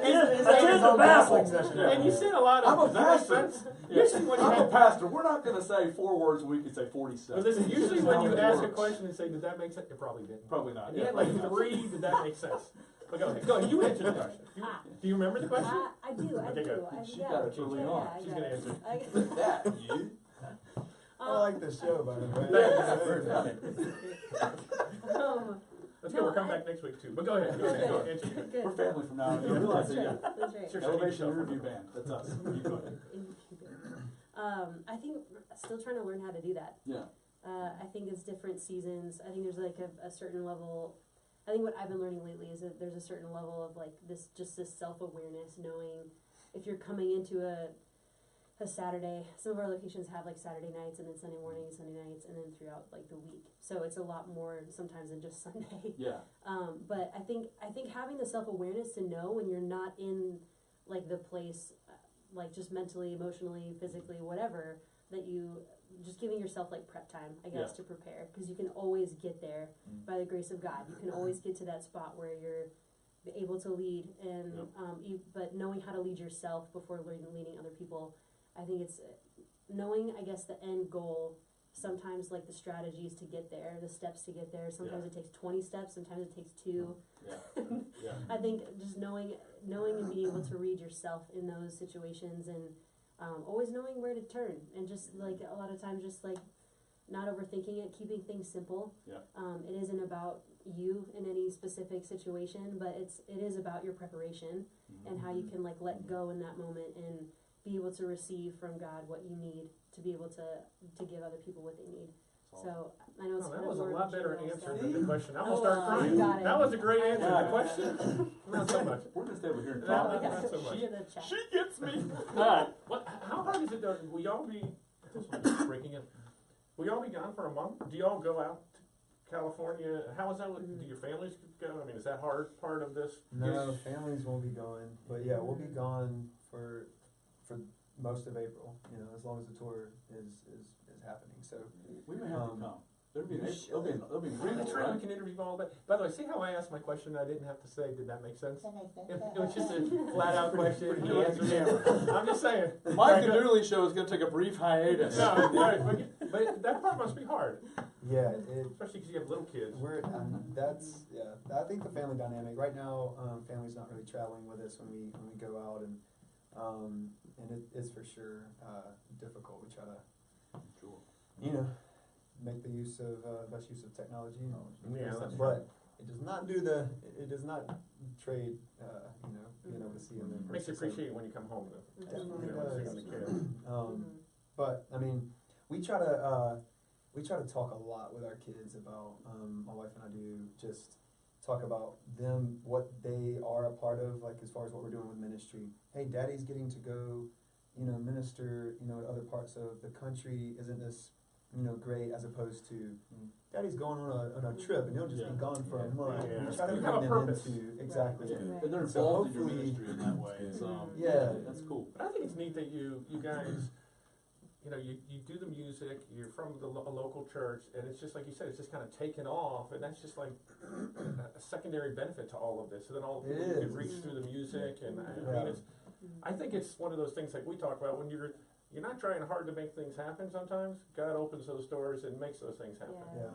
It's a baffling session.
And you said a lot of.
I'm a
does that make
pastor.
sense?
Yeah.
Usually when you
I'm a
have,
pastor. We're not going to say 4 words when we can say
but
47.
listen, usually when you
How it
ask a
works.
question and say, "Did that make sense?" You probably didn't.
Probably not.
And you
Yeah,
had like
probably not.
3. Did that make sense? But go ahead. Go ahead. You answer the question. Do you remember the question?
I do.
Okay, good.
She got it early on.
She's gonna answer.
That, you?
I like the show, by the way.
Let's go. We're coming back next week too. But go ahead. Go ahead. Go ahead. Answer your
Good.
We're family from now on. You realize
That's
that,
right.
yeah.
That's right.
Sure.
Elevation Review Band. That's us. Keep going.
I think still trying to learn how to do that.
Yeah.
I think it's different seasons. I think there's like a certain level. I think what I've been learning lately is that there's a certain level of like this self-awareness, knowing if you're coming into a Saturday. Some of our locations have like Saturday nights and then Sunday mornings, Sunday nights, and then throughout like the week. So it's a lot more sometimes than just Sunday.
Yeah.
But I think having the self-awareness to know when you're not in like the place, like just mentally, emotionally, physically, whatever, that you just giving yourself like prep time, I guess,
Yeah.
to prepare, because you can always get there by the grace of God. You can always get to that spot where you're able to lead, and but knowing how to lead yourself before leading other people. I think it's knowing, I guess, the end goal. Sometimes like the strategies to get there, the steps to get there. Sometimes it takes 20 steps, sometimes it takes 2.
Yeah. Yeah.
I think just knowing and being able to read yourself in those situations, and always knowing where to turn, and just like a lot of times just like not overthinking it, keeping things simple.
Yeah.
It isn't about you in any specific situation, but it is about your preparation and how you can like let go in that moment and be able to receive from God what you need to be able to give other people what they need. So I know it's
Oh,
kind
that
of
was a
more
lot better
general
answer
stuff.
than the question. I'm
Oh,
gonna start
well,
crying.
you got it.
That was a great answer.
Yeah.
The question, not so much.
We're going to stay over here and
No,
talk.
no, not so much.
Share the chat.
She gets me.
How hard is it though? Will y'all be breaking it? Will y'all be gone for a month? Do y'all go out to California? How is that? Do your families go? I mean, is that hard part of this?
No, families won't be going, but yeah, we'll be gone for most of April. You know, as long as the tour is happening. So
We may have to come. There'll be an
you
there'll be an
That's
April,
right. We
right?
can interview all that. By the way, see how I asked my question? I didn't have to say. Did that make sense? It was just a flat out question. He answered it. I'm just saying.
Mike and Dooley show is going to take a brief hiatus.
No, right, but that part must be hard,
yeah,
especially because you have little kids.
I think the family dynamic right now. Family's not really traveling with us when we go out, and it's for sure difficult. We try to, make the best use of technology.
Yeah, that's
but it does not trade. Being able to see them in person.
Makes you appreciate it when you come home, though.
Definitely
You know, when you
does.
see the kids.
But I mean, we try to talk a lot with our kids about. My wife and I do just talk about them, what they are a part of, like as far as what we're doing with ministry. Hey, Daddy's getting to go, minister, to other parts of the country. Isn't this, great? As opposed to, Daddy's going on a trip and he'll just be gone for a month.
Yeah.
We try to
You
bring
have a
them
purpose.
into exactly.
Yeah. And they're
So
involved in your
hopefully-
ministry in that way. It's,
Yeah.
That's cool.
But I think it's neat that you guys, you do the music, you're from a local church, and it's just like you said, it's just kind of taken off, and that's just like a secondary benefit to all of this. So then all
It
you can
is.
reach through the music, and I
Yeah.
mean, I think it's one of those things like we talk about when you're not trying hard to make things happen. Sometimes God opens those doors and makes those things happen.
Yeah.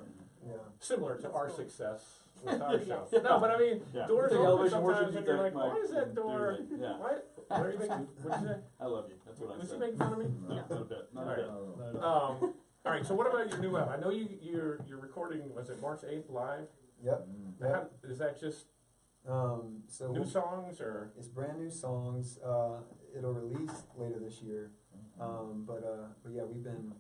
Yeah.
Similar to
That's
our
cool.
success with our show.
Yes.
No, but I mean,
Yeah.
doors
You think
open
Elevation Worship,
sometimes,
you
and you're like,
think
why is that door?
Dooley. Yeah.
What are you making? What'd you say?
I love you. That's what I
Was he
said.
making fun of me?
No, not a bit. Not a bit.
All right. So what about your new album? I know you're recording. Was it March 8th live?
Yep.
How, is that just
So
new songs or?
it's brand new songs. It'll release later this year. But yeah, we've been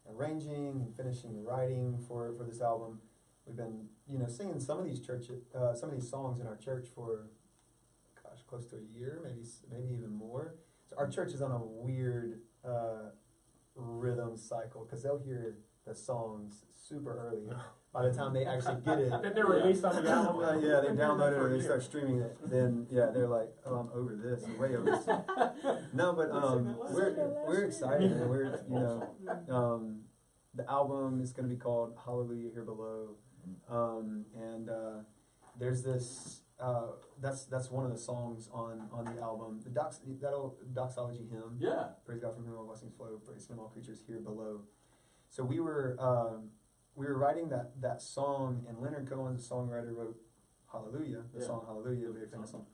arranging and finishing the writing for this album. We've been, singing some of these songs in our church for, gosh, close to a year, maybe even more. So our church is on a weird rhythm cycle because they'll hear the songs super early. By the time they actually get it,
Then they're released on the album.
yeah, they download it or they start streaming it. Then they're like, oh, I'm over this, I'm way over this. No, but we're excited, and we're the album is going to be called Hallelujah Here Below, and there's this that's one of the songs on the album. That doxology hymn.
Yeah.
Praise God from whom all blessings flow. Praise Him all creatures here below. So we were writing that song, and Leonard Cohen, the songwriter, wrote Hallelujah, the song Hallelujah, a very famous song.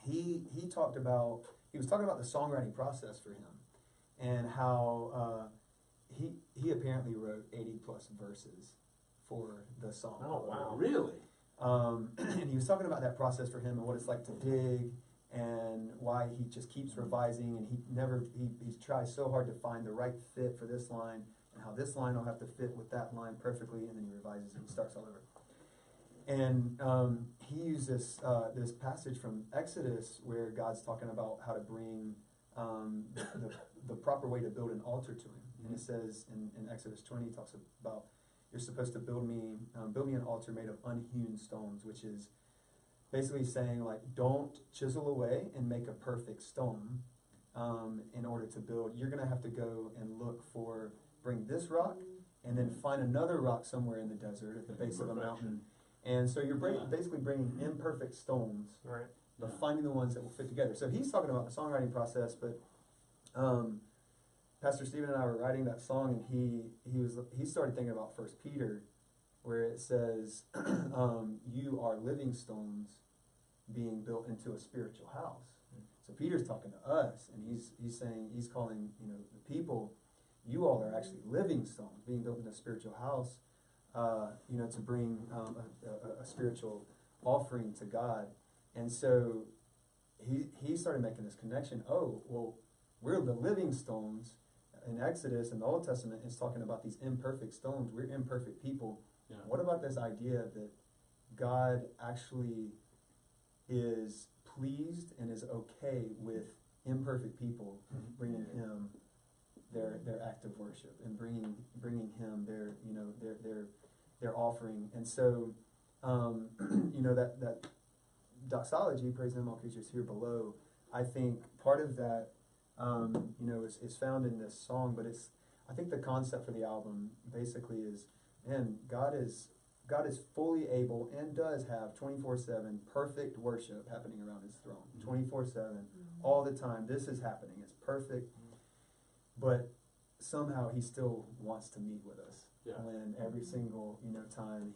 He was talking about the songwriting process for him, and how he apparently wrote 80 plus verses for the song.
Oh wow!
Really?
And he was talking about that process for him and what it's like to dig, and why he just keeps revising, and he tries so hard to find the right fit for this line, and how this line will have to fit with that line perfectly, and then he revises and he starts all over. And he used this passage from Exodus where God's talking about how to bring the proper way to build an altar to him. And it says in Exodus 20, he talks about, you're supposed to build me an altar made of unhewn stones, which is basically saying, like, don't chisel away and make a perfect stone in order to build. You're going to have to go and bring this rock, and then find another rock somewhere in the desert at the base of a mountain. And so you're basically bringing imperfect stones,
Right.
but finding the ones that will fit together. So he's talking about the songwriting process, but Pastor Stephen and I were writing that song, and he started thinking about 1 Peter, where it says, you are living stones being built into a spiritual house. So Peter's talking to us, and he's saying, he's calling the people, you all are actually living stones being built into a spiritual house, to bring a spiritual offering to God. And so he started making this connection. Oh, well, we're the living stones. In Exodus, in the Old Testament, it's talking about these imperfect stones. We're imperfect people.
Yeah.
What about this idea that God actually is pleased and is okay with imperfect people bringing Him their act of worship, and bringing Him their offering? And so, that doxology, praise Him all creatures here below, I think part of that is found in this song, but I think the concept for the album basically is, man, God is fully able and does have 24/7 perfect worship happening around His throne, 24/7, all the time. This is happening. It's perfect, but somehow He still wants to meet with us.
Yeah.
When every single time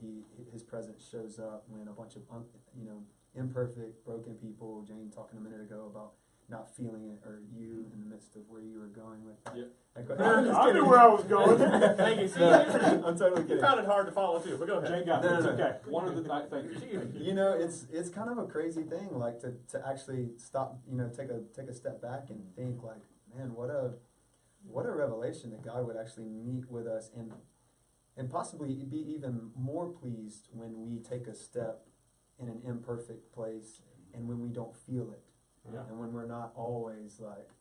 His presence shows up, when a bunch of imperfect, broken people, Jane talking a minute ago about not feeling it, or you in the midst of where you were going with that.
Yeah.
I knew where I was going. Thank you. See,
I'm totally
you
kidding.
found it hard to follow too, but go ahead.
Jane got it.
No,
It's
no.
okay. One of the thank you.
It's kind of a crazy thing, like to actually stop, take a step back and think, like, man, what a revelation that God would actually meet with us and possibly be even more pleased when we take a step in an imperfect place and when we don't feel it.
Yeah.
And when we're not always like,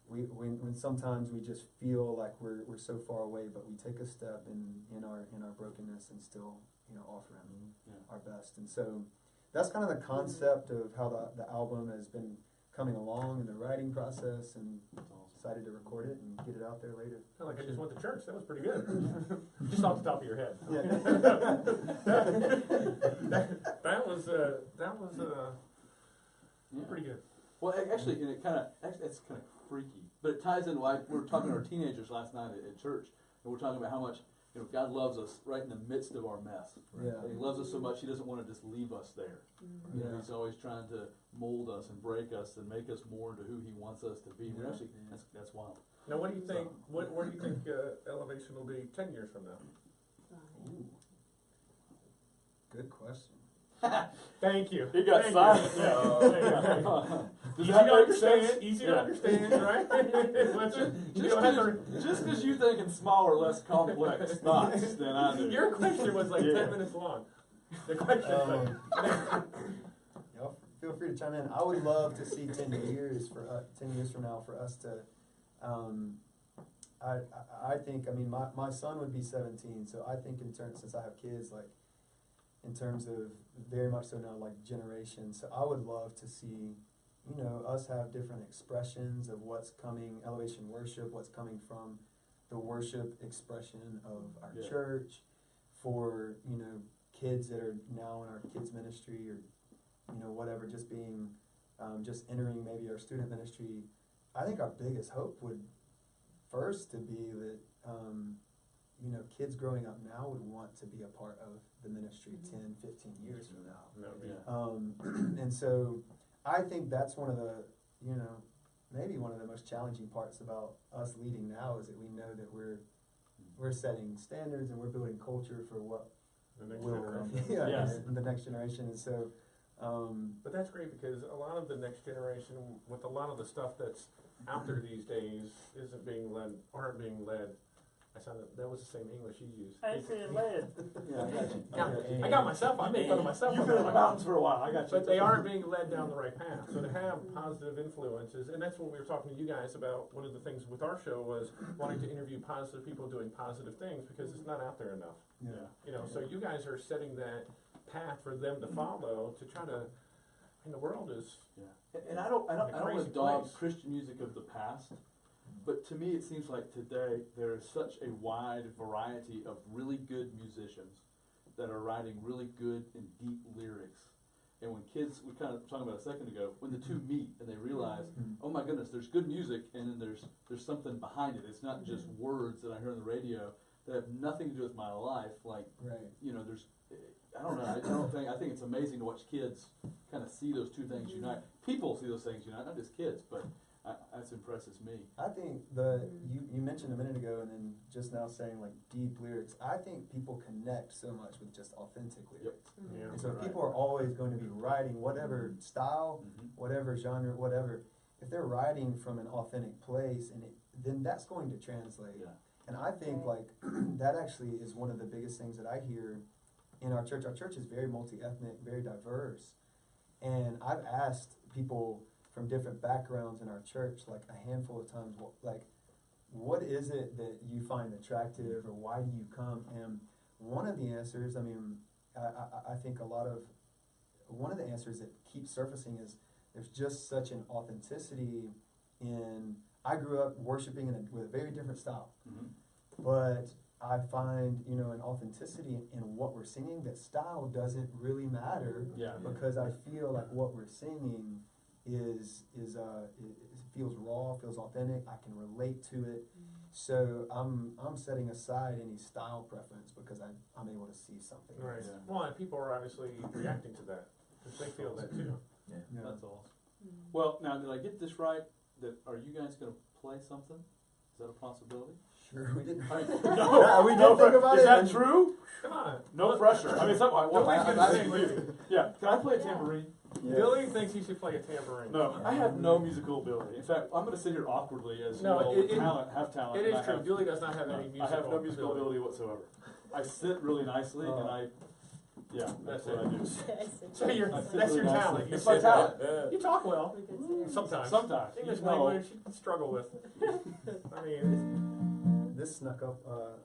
when sometimes we just feel like we're so far away, but we take a step in our brokenness and still offer Him our best. And so that's kind of the concept of how the album has been coming along in the writing process, and decided to record it and get it out there later.
I feel like I just went to church. That was pretty good. Just off the top of your head.
Yeah.
That was
Yeah.
pretty good.
Well, actually, and it's kind of freaky, but it ties in. Like we were talking to our teenagers last night at church, and we're talking about how much God loves us right in the midst of our mess.
Yeah.
And He loves us so much He doesn't want to just leave us there. You know,
Yeah.
He's always trying to mold us and break us and make us more into who He wants us to be. We're
Yeah.
actually that's wild.
Now, what do you think? Where do you think Elevation will be 10 years from now?
Ooh. Good question.
Thank you.
He got
Thank
silent.
you.
Yeah. Does
Easy
that
to
make
understand.
sense?
Easy
Yeah.
to understand, right? You don't have to-
Just because you think in smaller, less complex thoughts than I do.
Your question was like
Yeah.
10 minutes long. The question was
Y'all feel free to chime in. I would love to see 10 years from now for us to. I think. I mean, my son would be 17, so I think since I have kids, like in terms of very much so now like generations. So I would love to see, us have different expressions of what's coming, Elevation Worship, what's coming from the worship expression of our
Yeah.
church, for kids that are now in our kids ministry, or whatever, just being just entering maybe our student ministry. I think our biggest hope would first to be that kids growing up now would want to be a part of the ministry 10, 15 years from now.
no,
Yeah.
And so I think that's one of the, maybe one of the most challenging parts about us leading now, is that we know that we're setting standards and we're building culture for what
the next
will
generation.
come. Yeah,
Yes.
and the next generation. And so,
But that's great, because a lot of the next generation, with a lot of the stuff that's out there these days, aren't being led. That was the same English you used.
I said led.
Yeah, I got you.
I got myself. I made fun of myself.
You've
on
been in
that
the
one.
mountains for a while. I got you.
But they aren't being led down the right path. So to have positive influences, and that's what we were talking to you guys about. One of the things with our show was wanting to interview positive people doing positive things, because it's not out there enough.
Yeah.
So you guys are setting that path for them to follow, to try to. And the world is.
Yeah. And I don't want
crazy
to dog
place.
Christian music of the past, but to me it seems like today there is such a wide variety of really good musicians that are writing really good and deep lyrics. And when kids, we kind of talking about a second ago, when the two meet and they realize, oh my goodness, there's good music, and then there's something behind it. It's not just words that I hear on the radio that have nothing to do with my life. Like,
right.
there's, I don't know. I think it's amazing to watch kids kind of see those two things unite. People see those things unite, not just kids, but that impresses me.
I think you mentioned a minute ago, and then just now saying like deep lyrics. I think people connect so much with just authentic lyrics.
Yeah.
And so
Right.
people are always going to be writing whatever style, whatever genre, whatever. If they're writing from an authentic place, then that's going to translate.
Yeah.
And I think like that actually is one of the biggest things that I hear in our church. Our church is very multi-ethnic, very diverse. And I've asked people from different backgrounds in our church, like a handful of times, what is it that you find attractive, or why do you come? And one of the answers, I think one of the answers that keeps surfacing is there's just such an authenticity in. I grew up worshiping with a very different style, but I find an authenticity in what we're singing. That style doesn't really matter, because I feel like what we're singing it feels raw, feels authentic. I can relate to it. So I'm setting aside any style preference, because I'm able to see something.
Right.
else.
Yeah.
Well, and people are obviously reacting to that, because they feel that too.
Yeah.
That's awesome. Well, now, did I get this right? Are you guys going to play something? Is that a possibility?
Sure, we didn't.
No,
we did think about
is
it.
that true?
Come on.
No pressure. I mean,
Nobody's gonna sing with you.
yeah. Can I play a tambourine?
Yeah.
Billy thinks he should play a tambourine.
No, I have no musical ability. In fact, I'm going to sit here awkwardly as
No,
you all have talent.
It
and
is
I
true.
have-
Dooley does not have any musical
I have no musical ability whatsoever. I sit really nicely, and that's
That's
what I do.
So that's
really
your
nicely.
talent. You
It's my
sit-
talent.
You talk well. Sometimes.
Sometimes.
English
No.
language, you can struggle with. I mean,
this snuck up.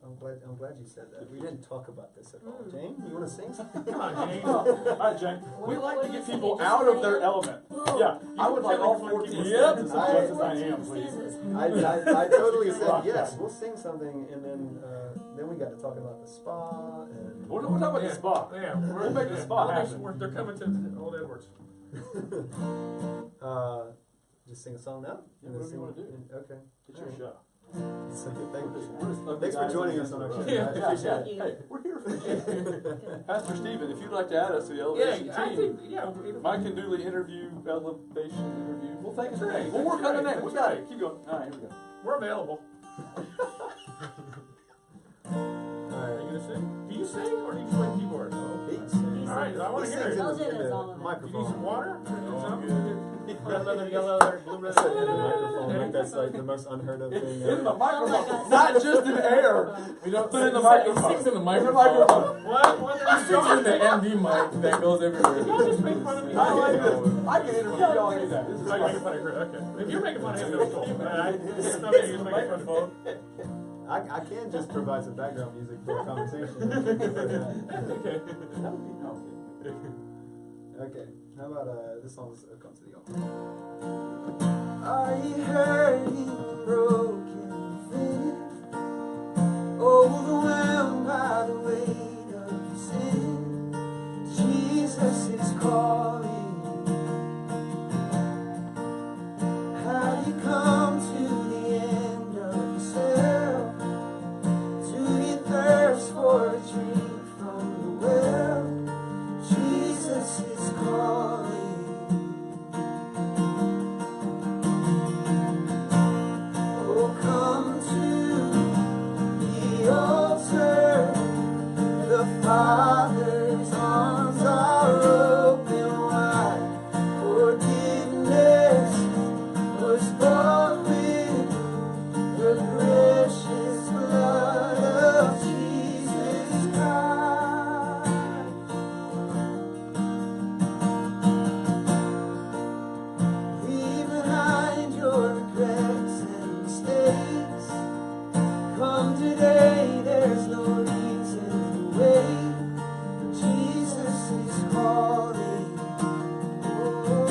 I'm glad you said that. We didn't talk about this at all. Jane, you want to sing something?
Come on, Jane.
All right, Jane. We like to get people out of their element. Yeah, I would like all 14 stanzas of Just As I Am, please.
I totally said
Rock
yes.
that.
We'll sing something, and then we got to talk about the spa and.
We're talking about the spa.
Yeah,
We'll make the spa happen.
They're coming to Old Edwards.
Just sing a song now.
Yeah, whatever you want to do.
Okay.
It's your show.
So, thank you.
Thanks
Thanks for joining us on our show.
Yeah.
I appreciate it.
you.
Hey, we're here for you. Pastor Stephen, if you'd like to add us to the elevation
I
team,
think,
Mike and Dooley elevation interview. We'll take it
That's right,
today. We'll work on the
that's
name. We
right,
got
that's
it. Keep going. All right, here we go.
we're available.
All
Are
right.
you gonna sing? Do you sing or do you play keyboard?
Beats.
All right, I want to hear it.
Elgin is all of it.
You
Microphone.
need some water?
Red leather, yellow leather, blue leather. Said in the microphone, like that's like the most unheard of thing
In the
ever.
microphone, not just in air.
We don't
Put it in the
he
microphone.
sings in the
In the
microphone.
microphone.
What?
He sings in the MD mic that goes everywhere.
Y'all just make fun of me.
I like this. I can interview y'all anytime. This is
Oh, you're making
fun.
fun of her. Okay. If you're making fun of him, that's cool. But it's not me. You're making fun of me.
I can just provide some background music for a conversation.
Okay.
That would be no.
Okay, how about this song comes to the altar. Are you hurting, broken, thin, overwhelmed by the weight of your sin? Jesus is calling. Have you come to the end of yourself? Do you thirst for a drink from the well? Jesus is calling. Oh, come to the altar. The Father's arms are open wide. Forgiveness was bought with the precious blood of Jesus Christ. Leave behind your regrets and mistakes. Come today, there's no reason to wait. Jesus is calling. Oh,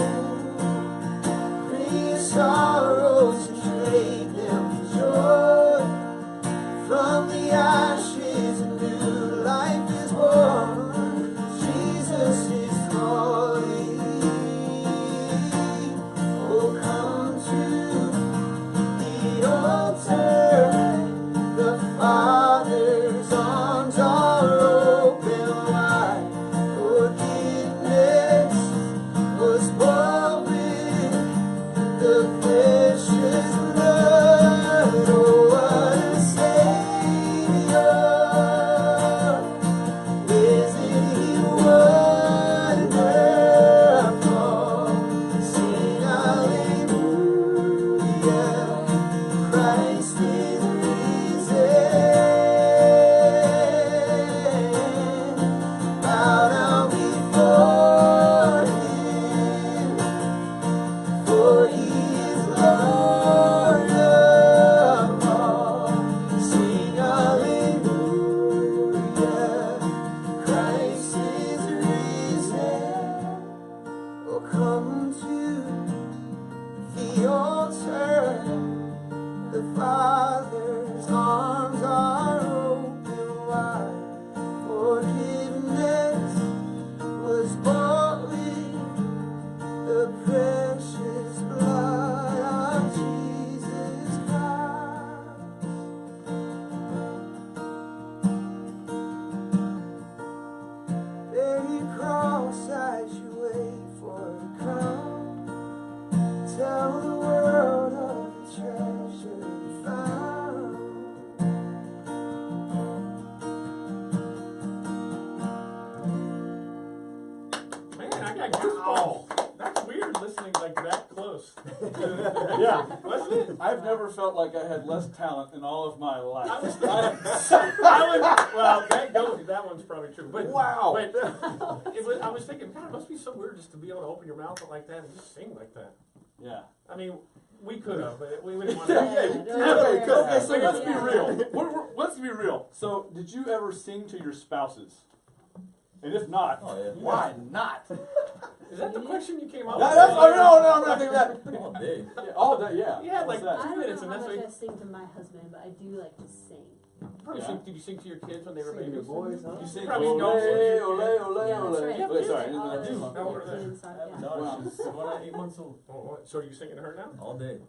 bring your sorrows and trade them for joy. From the ashes, a new life is born. Jesus is calling. Oh, come to the altar. The Father's arms are open wide. Forgiveness was bought with the precious blood. Oh, what a Savior! Isn't He wonderful? Sing hallelujah. Christ is risen. Bow down before Him, for He is Lord of all. Sing hallelujah. Christ is risen. Oh, come to the altar. The Father's arms are open wide. Forgiveness was bought with the precious blood of Jesus Christ. Bear your cross as you wait for the crown. Tell the world of the treasure you found.
Man, I got goosebumps. That's weird listening like that close.
Yeah.
Wasn't it?
I've never felt like I had less talent in all of my life.
Well, that one's probably true. But
Wow.
But I was thinking, God, it must be so weird just to be able to open your mouth like that and just sing like that.
Yeah.
I mean, We could have, but we didn't want
Yeah,
to.
Okay, so let's be
Yeah.
real. Let's be real. So, did you ever sing to your spouses? And if not,
Oh, yeah.
why not?
Is that the question you came up
No,
with?
I'm not thinking that.
All day.
Yeah, all day, yeah.
Yeah, like
What's that?
I don't
minutes,
know
and
how
that's
much
what-
I sing to my husband, but I do like to sing.
Probably
Yeah.
did you sing to your kids when they were
Sing to
babies?
boys, huh?
You sing
Probably
ole,
don't sing to
ole,
your
ole,
kids.
ole,
Yeah, that's
ole.
right.
Wait, sorry.
All
I
the
didn't-
How old are they?
kids are-
I have a
yeah.
daughter,
Wow.
she's going on 8 months old.
So are you singing to her now?
All day.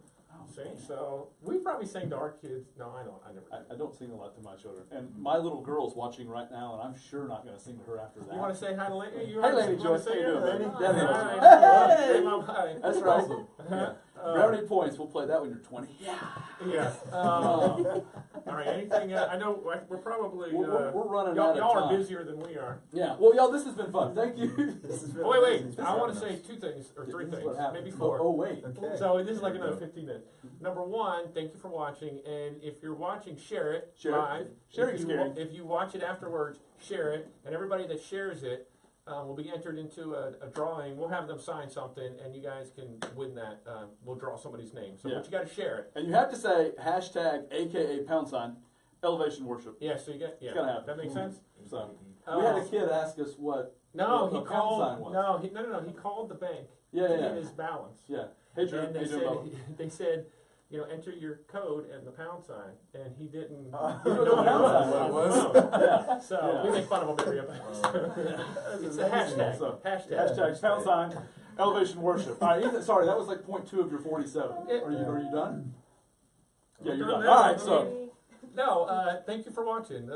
Sing. So we probably sang to our kids. No, I don't. I never.
I don't sing a lot to my children. And my little girl's watching right now, and I'm sure not going to sing to her after that.
You want to say hi to Lady?
Hey, Lady Joyce. How you doing, baby?
Hi.
Yeah,
Hi.
hey!
Hey, Mom, hi.
That's right. Yeah.
Uh,
Brownie points. We'll play that when you're 20. Yeah.
Yeah. All right. Anything? I know we're probably.
We're running
Y'all
out of
are
time.
busier than we are.
Yeah. Well, y'all, this has been fun. Thank you.
This is
Oh, wait.
really
I want to say 2 things or 3
This is
things,
what happens.
maybe 4.
Oh, wait.
Okay.
So this is like another 15 minutes. Number 1, thank you for watching, and if you're watching, share it
Share it.
live.
Sharing's
if you,
caring.
if you watch it afterwards, share it, and everybody that shares it will be entered into a drawing. We'll have them sign something, and you guys can win that. We'll draw somebody's name. So
Yeah.
but you got to share it.
And you have to say hashtag AKA # elevation worship.
Yeah. So you get
It's gotta happen.
That makes sense.
So we had a
Uh,
kid ask us what.
No,
what
he
a pound
called.
sign was.
No, he called the bank
Yeah,
to
yeah,
get
yeah.
his balance.
Yeah. Hey, Drew.
And
Hey, Drew.
they said, you know, enter your code and the pound sign, and he didn't.
He didn't know what it was. Yeah.
So
Yeah.
we make fun of him every episode. It's a hashtag.
So,
Hashtag.
Hashtag # elevation worship. All right, Ethan, sorry, that was like point 2 of your 47.
Yeah.
Are you done? Yeah,
We're
you're
done
done.
now.
All right, so.
No, thank you for watching.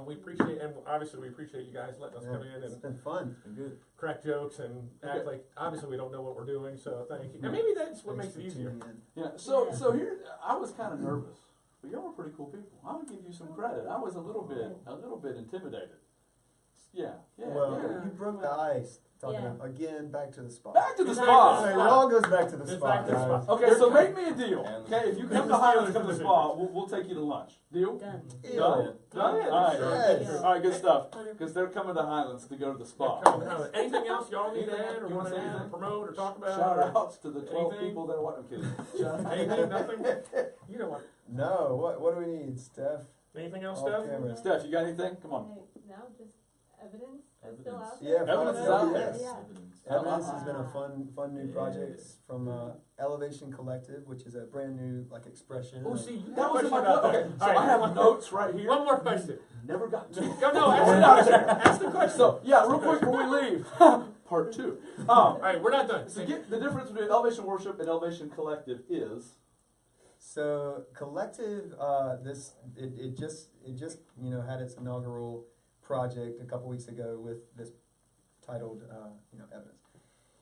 We appreciate, and obviously we appreciate you guys letting us come in
It's
and
been fun.
Good.
crack jokes and act
Okay.
like, obviously we don't know what we're doing, so thank you. And maybe that's what
Thanks
makes it
for
easier.
tuning in.
Yeah, so here, I was kind of nervous, but y'all are pretty cool people. I would give you some credit. I was a little bit intimidated. Yeah.
Well, you broke the ice. Talking
Yeah.
about, again, back to the spot.
Back to the
Back to
spa.
the
It
spot.
all goes back to the
It's
spot,
back to the
guys.
spot.
Okay, so make me a deal.
And-
Okay, if you come
And
to
the
Highlands,
Steelers
come to
division.
spa, we'll take you to lunch. Deal?
Done.
Ew.
Done? Done?
Yeah,
All right.
yes.
All right, good stuff.
100%.
Because they're coming to Highlands to go to the spa.
Anything else y'all need to add or
You
want to
wanna say
add or
anything?
promote or talk about?
Shout
or
outs to the 12
anything?
people that are what? I'm kidding. Shout out.
Anything? Nothing? You know what?
No, what do we need, Steph?
Anything else,
Off
Steph?
camera.
Steph, you got anything? Come on.
No, just evidence. It's still
Evidence.
out
Yeah,
there.
Evidence is
follow-
out there.
yes.
Yeah.
Evidence has been a fun new
Yeah.
project from Elevation Collective, which is a brand new expression.
Oh,
of-
see, you
That was in my
about
book.
that.
Okay, so
All right,
I have
one-
notes right here.
One more question.
Never got to.
Go, no, ask the question. Ask the question.
So, yeah, real quick before we leave, part 2.
All right, we're not done.
So get the difference between Elevation Worship and Elevation Collective is.
So collective, it just had its inaugural project a couple weeks ago with this titled evidence.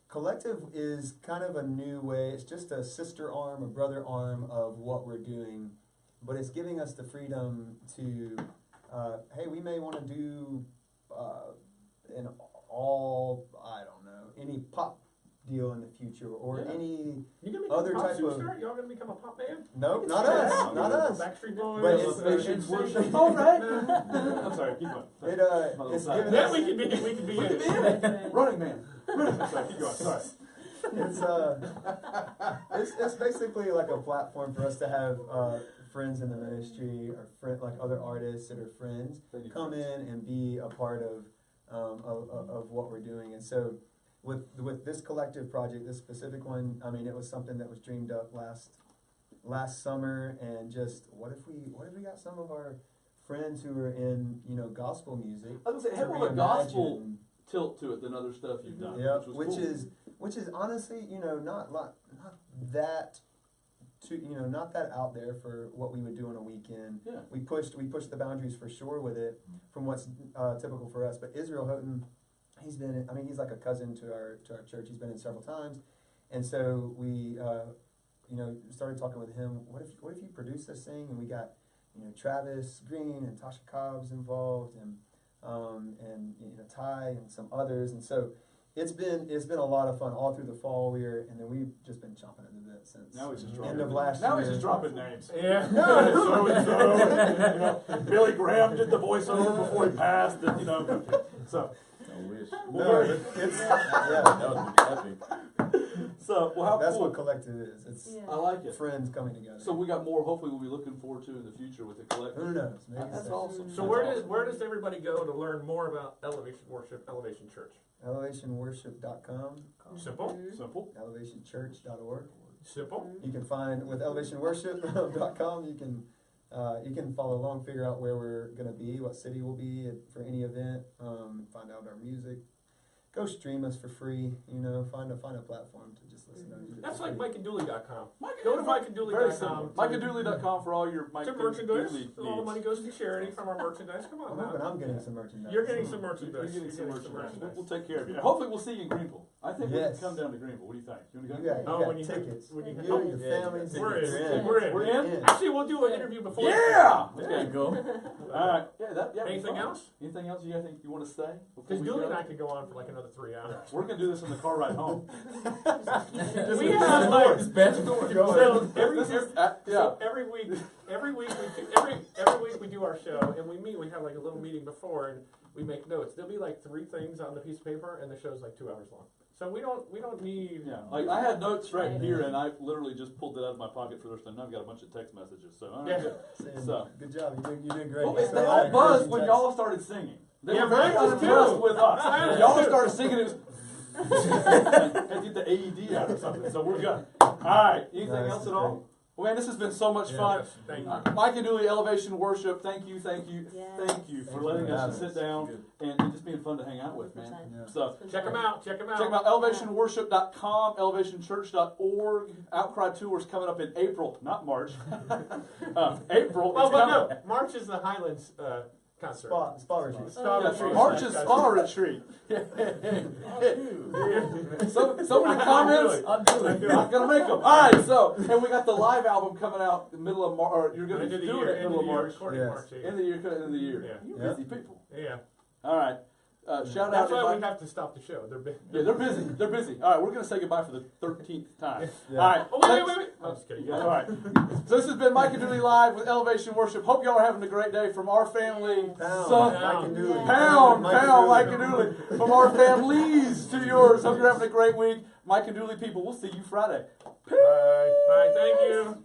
Collective is kind of a new way. It's just a sister arm, a brother arm of what we're doing, but it's giving us the freedom to, hey, we may want to do an any pop deal in the future or
Yeah.
any.
You gonna
Other
become a pop
type of-
superstar? Y'all gonna become a pop band?
Nope, not
Yeah.
us, not us.
Backstreet Boys.
But it's-
Elevation
NSYNC.
Worship. All right. I'm sorry, keep going.
It's giving
Yeah,
us.
we could be in it.
Running Man. Sorry, keep going. Sorry.
It's basically like a platform for us to have friends in the ministry or like other artists that are friends come in and be a part of what we're doing. And so with this collective project, this specific one, I mean, it was something that was dreamed up last summer, and just what if we got some of our friends who are in gospel music
I was gonna say, had
to
more of a gospel
reimagine.
tilt to it than other stuff you've done.
Yeah,
which was cool.
which is honestly, not that not that out there for what we would do on a weekend.
Yeah.
We pushed the boundaries for sure with it from what's typical for us. But Israel Houghton, he's like a cousin to our church. He's been in several times, and so we started talking with him. What if you produce this thing, and we got Travis Green and Tasha Cobbs involved, and Ty and some others, and so it's been a lot of fun all through the fall. And then we've just been chomping at the bit since
Now he's just dropping
end of last
Now
year.
he's just dropping names.
Yeah.
So and so. Billy Graham did the voiceover before he passed. And, so.
I wish.
No, it's
That would be epic.
So, well, how
That's
cool.
what collective is. It's
Yeah.
I like it.
friends coming together.
So we got more. Hopefully, we'll be looking forward to in the future with the collective.
Who knows? Maybe
That's
so.
awesome.
So
That's
where does everybody go to learn more about Elevation Worship, Elevation Church?
ElevationWorship.com,
Simple,
Mhm.
Simple.
ElevationChurch.org.
simple.
You can find with ElevationWorship.com. You can follow along, figure out where we're gonna be, what city we'll be at, for any event. Find out our music. Go stream us for free. Find a platform to just listen to our music.
That's
for
like
free.
MikeandDooley.com.
Mike
Go to
Very
MikeandDooley.com.
simple. MikeandDooley.com for all your Mike
To
and
merchandise.
Dooley
All the
needs.
money goes to charity from our merchandise. Come on
I'm hoping
now.
I'm getting some merchandise.
You're getting some
You're
merchandise.
getting some
You're
merchandise. We'll take care of you. Hopefully, we'll see you in Greenville. I think we
Yes.
can come down to Greenville. What do you think? You
You
want to go?
got,
Oh,
you
when
got
you
tickets.
when you
You and your
Yeah,
families.
We're
you're
in. We're in.
We're in?
Yeah.
Actually, we'll do an interview before.
Yeah.
There you go.
All right. Yeah.
Anything else?
Anything else you think you want to say? before
Because
we
Dooley
go?
and I could go on for like another 3 hours.
We're gonna do this in the car ride home.
We have like
It's bad story.
so every
Yeah.
every week we do our show and we meet. We have like a little meeting before and we make notes. There'll be like 3 things on the piece of paper and the show's like 2 hours long. So we don't need.
Yeah, like I had notes right here, and I literally just pulled it out of my pocket for this time. Now I've got a bunch of text messages. So, all right,
Yeah.
good.
Saying,
So-
good job. You did great.
Well,
So
they
I
all
encourage
buzzed
you
when
to-
y'all started singing. They
Yeah,
were very
mine was
unimpressed
too.
with us.
Mine was
Y'all
too.
started singing. It was had to get the AED out or something. So we're good. All right. Anything
Nice,
else at
great.
all? Well, man, this has been so much fun.
Yes, thank you.
Mike and Dooley, Elevation Worship. Thank you
Yes.
for
Thank you
letting
for
us
having
sit
us.
down and just being fun to hang out with, man.
100%.
Yeah.
So.
Check them out. Check them out.
Check them out, elevationworship.com, elevationchurch.org. Outcry Tour's coming up in April, not March. April.
Oh,
it's
but
coming.
no, March is the Highlands concert.
Spa retreat.
Spa
Yes,
retreat.
March is spa retreat. So many comments.
I'm doing
Not gonna make them. All right, so and we got the live album coming out in the middle of March. Or you're gonna
End
be
of the
doing
year.
it in the
End
middle
of
of
the year.
March.
Recording
Yes.
March 8th.
End of the year.
Yeah.
You
Yeah.
busy people.
Yeah.
All right. Shout
That's
out.
why we have to stop the show. They're big.
Yeah, they're busy. They're busy. All right, we're gonna say goodbye for the 13th time.
Yeah.
All right.
Oh, wait. I'm just kidding.
All right. So this has been Mike and Dooley live with Elevation Worship. Hope y'all are having a great day from our family.
Pound,
Son-
Mike and Dooley.
Pound,
Mike and
Mike
Dooley.
and Dooley. From our families to yours. Hope you're having a great week. Mike and Dooley people, we'll see you Friday.
Bye. Bye. Thank you.